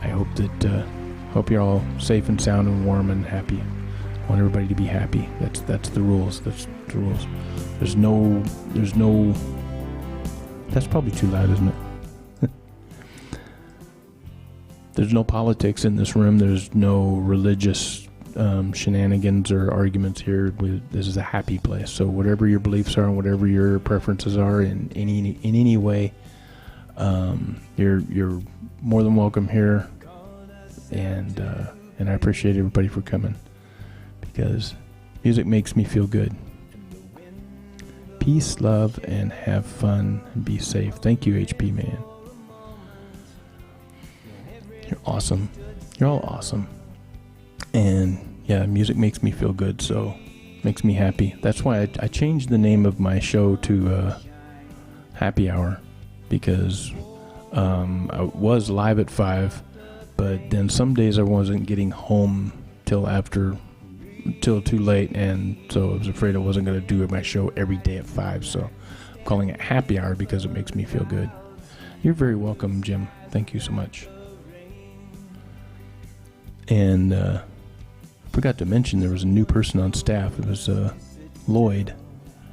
I hope you're all safe and sound and warm and happy. I want everybody to be happy. That's the rules. That's the rules. There's no. That's probably too loud, isn't it? There's no politics in this room. There's no religious shenanigans or arguments here. This is a happy place. So whatever your beliefs are and whatever your preferences are in any way, you're more than welcome here. And I appreciate everybody for coming because music makes me feel good. Peace, love, and have fun and be safe. Thank you, HP Man. You're awesome. You're all awesome. And yeah, music makes me feel good, so makes me happy. That's why I changed the name of my show to Happy Hour because I was live at 5, but then some days I wasn't getting home till after till too late, and so I was afraid I wasn't going to do my show every day at 5, so I'm calling it happy hour because it makes me feel good. You're very welcome, Jim. Thank you so much. And forgot to mention there was a new person on staff. It was Lloyd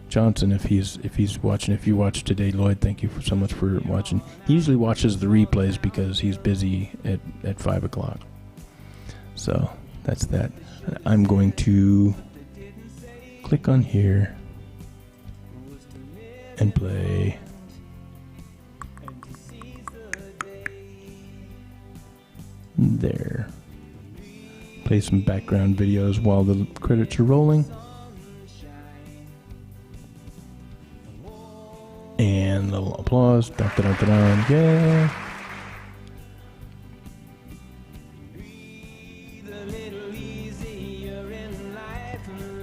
Johnson. If he's watching, if you watch today, Lloyd, thank you so much for watching. He usually watches the replays because he's busy at 5 o'clock. So that's that. I'm going to click on here and play. There. Play some background videos while the credits are rolling. And a little applause. Dun, dun, dun, dun, yeah.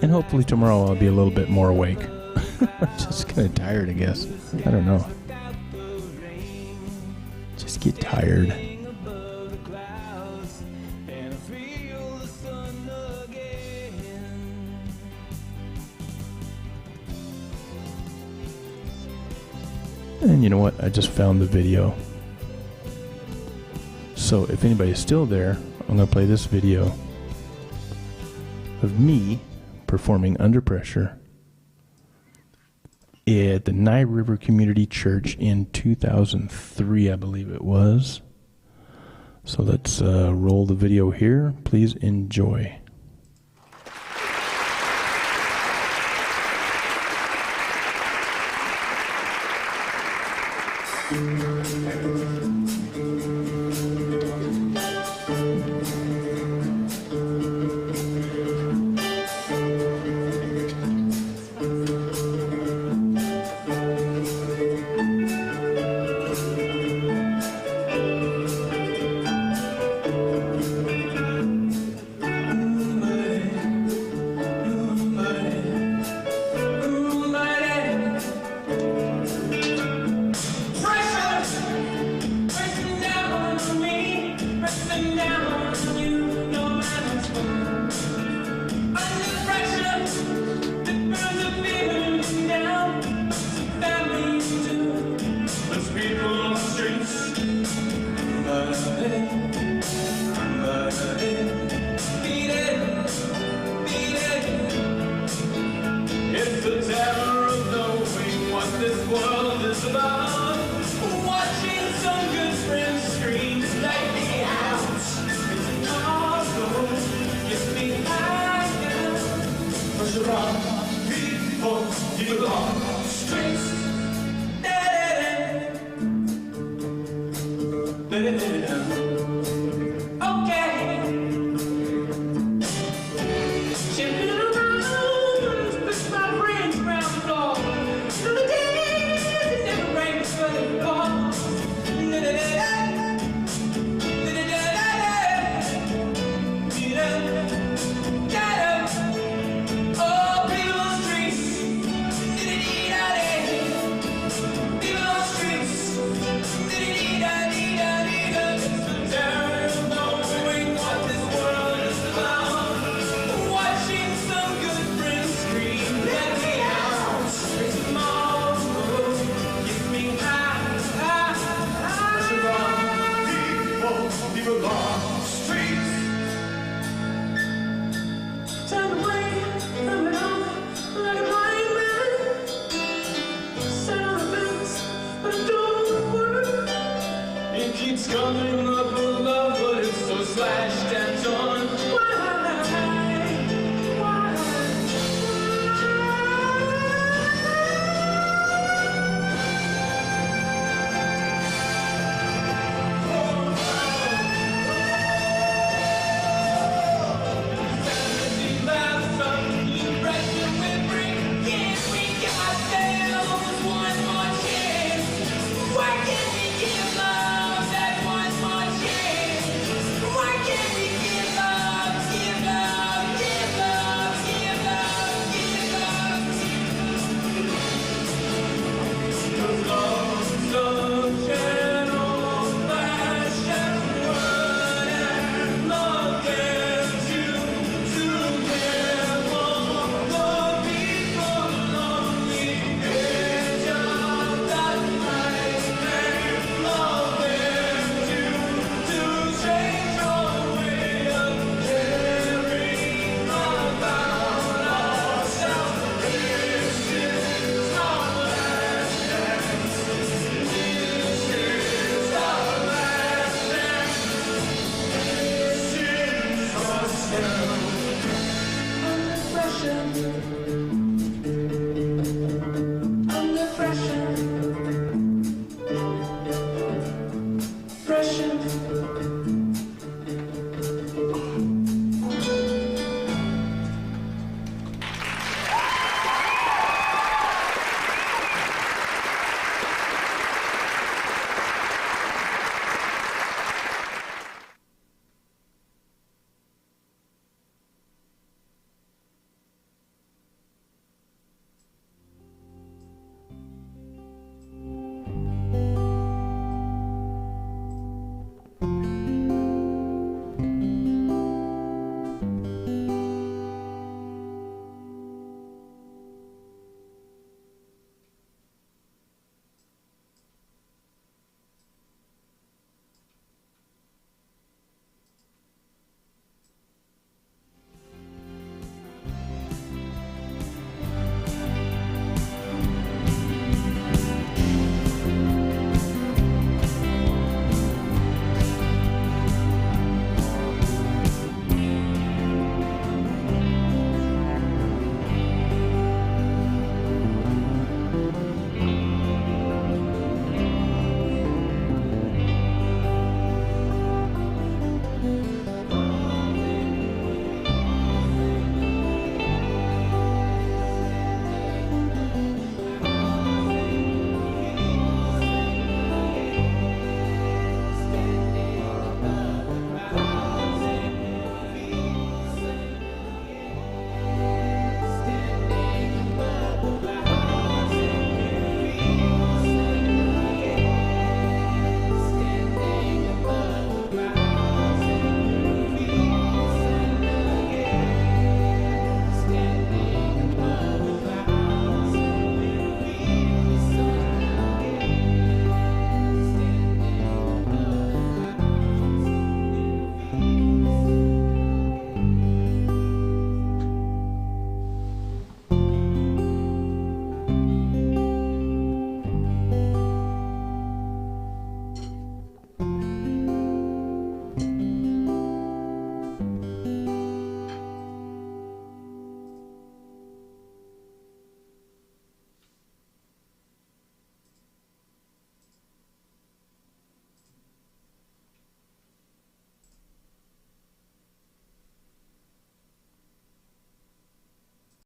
And hopefully tomorrow I'll be a little bit more awake. I'm just kind of tired, I guess. I don't know. Just get tired. And you know what? I just found the video. So if anybody's still there, I'm going to play this video of me performing Under Pressure at the Nye River Community Church in 2003, I believe it was. So let's roll the video here. Please enjoy. Streets.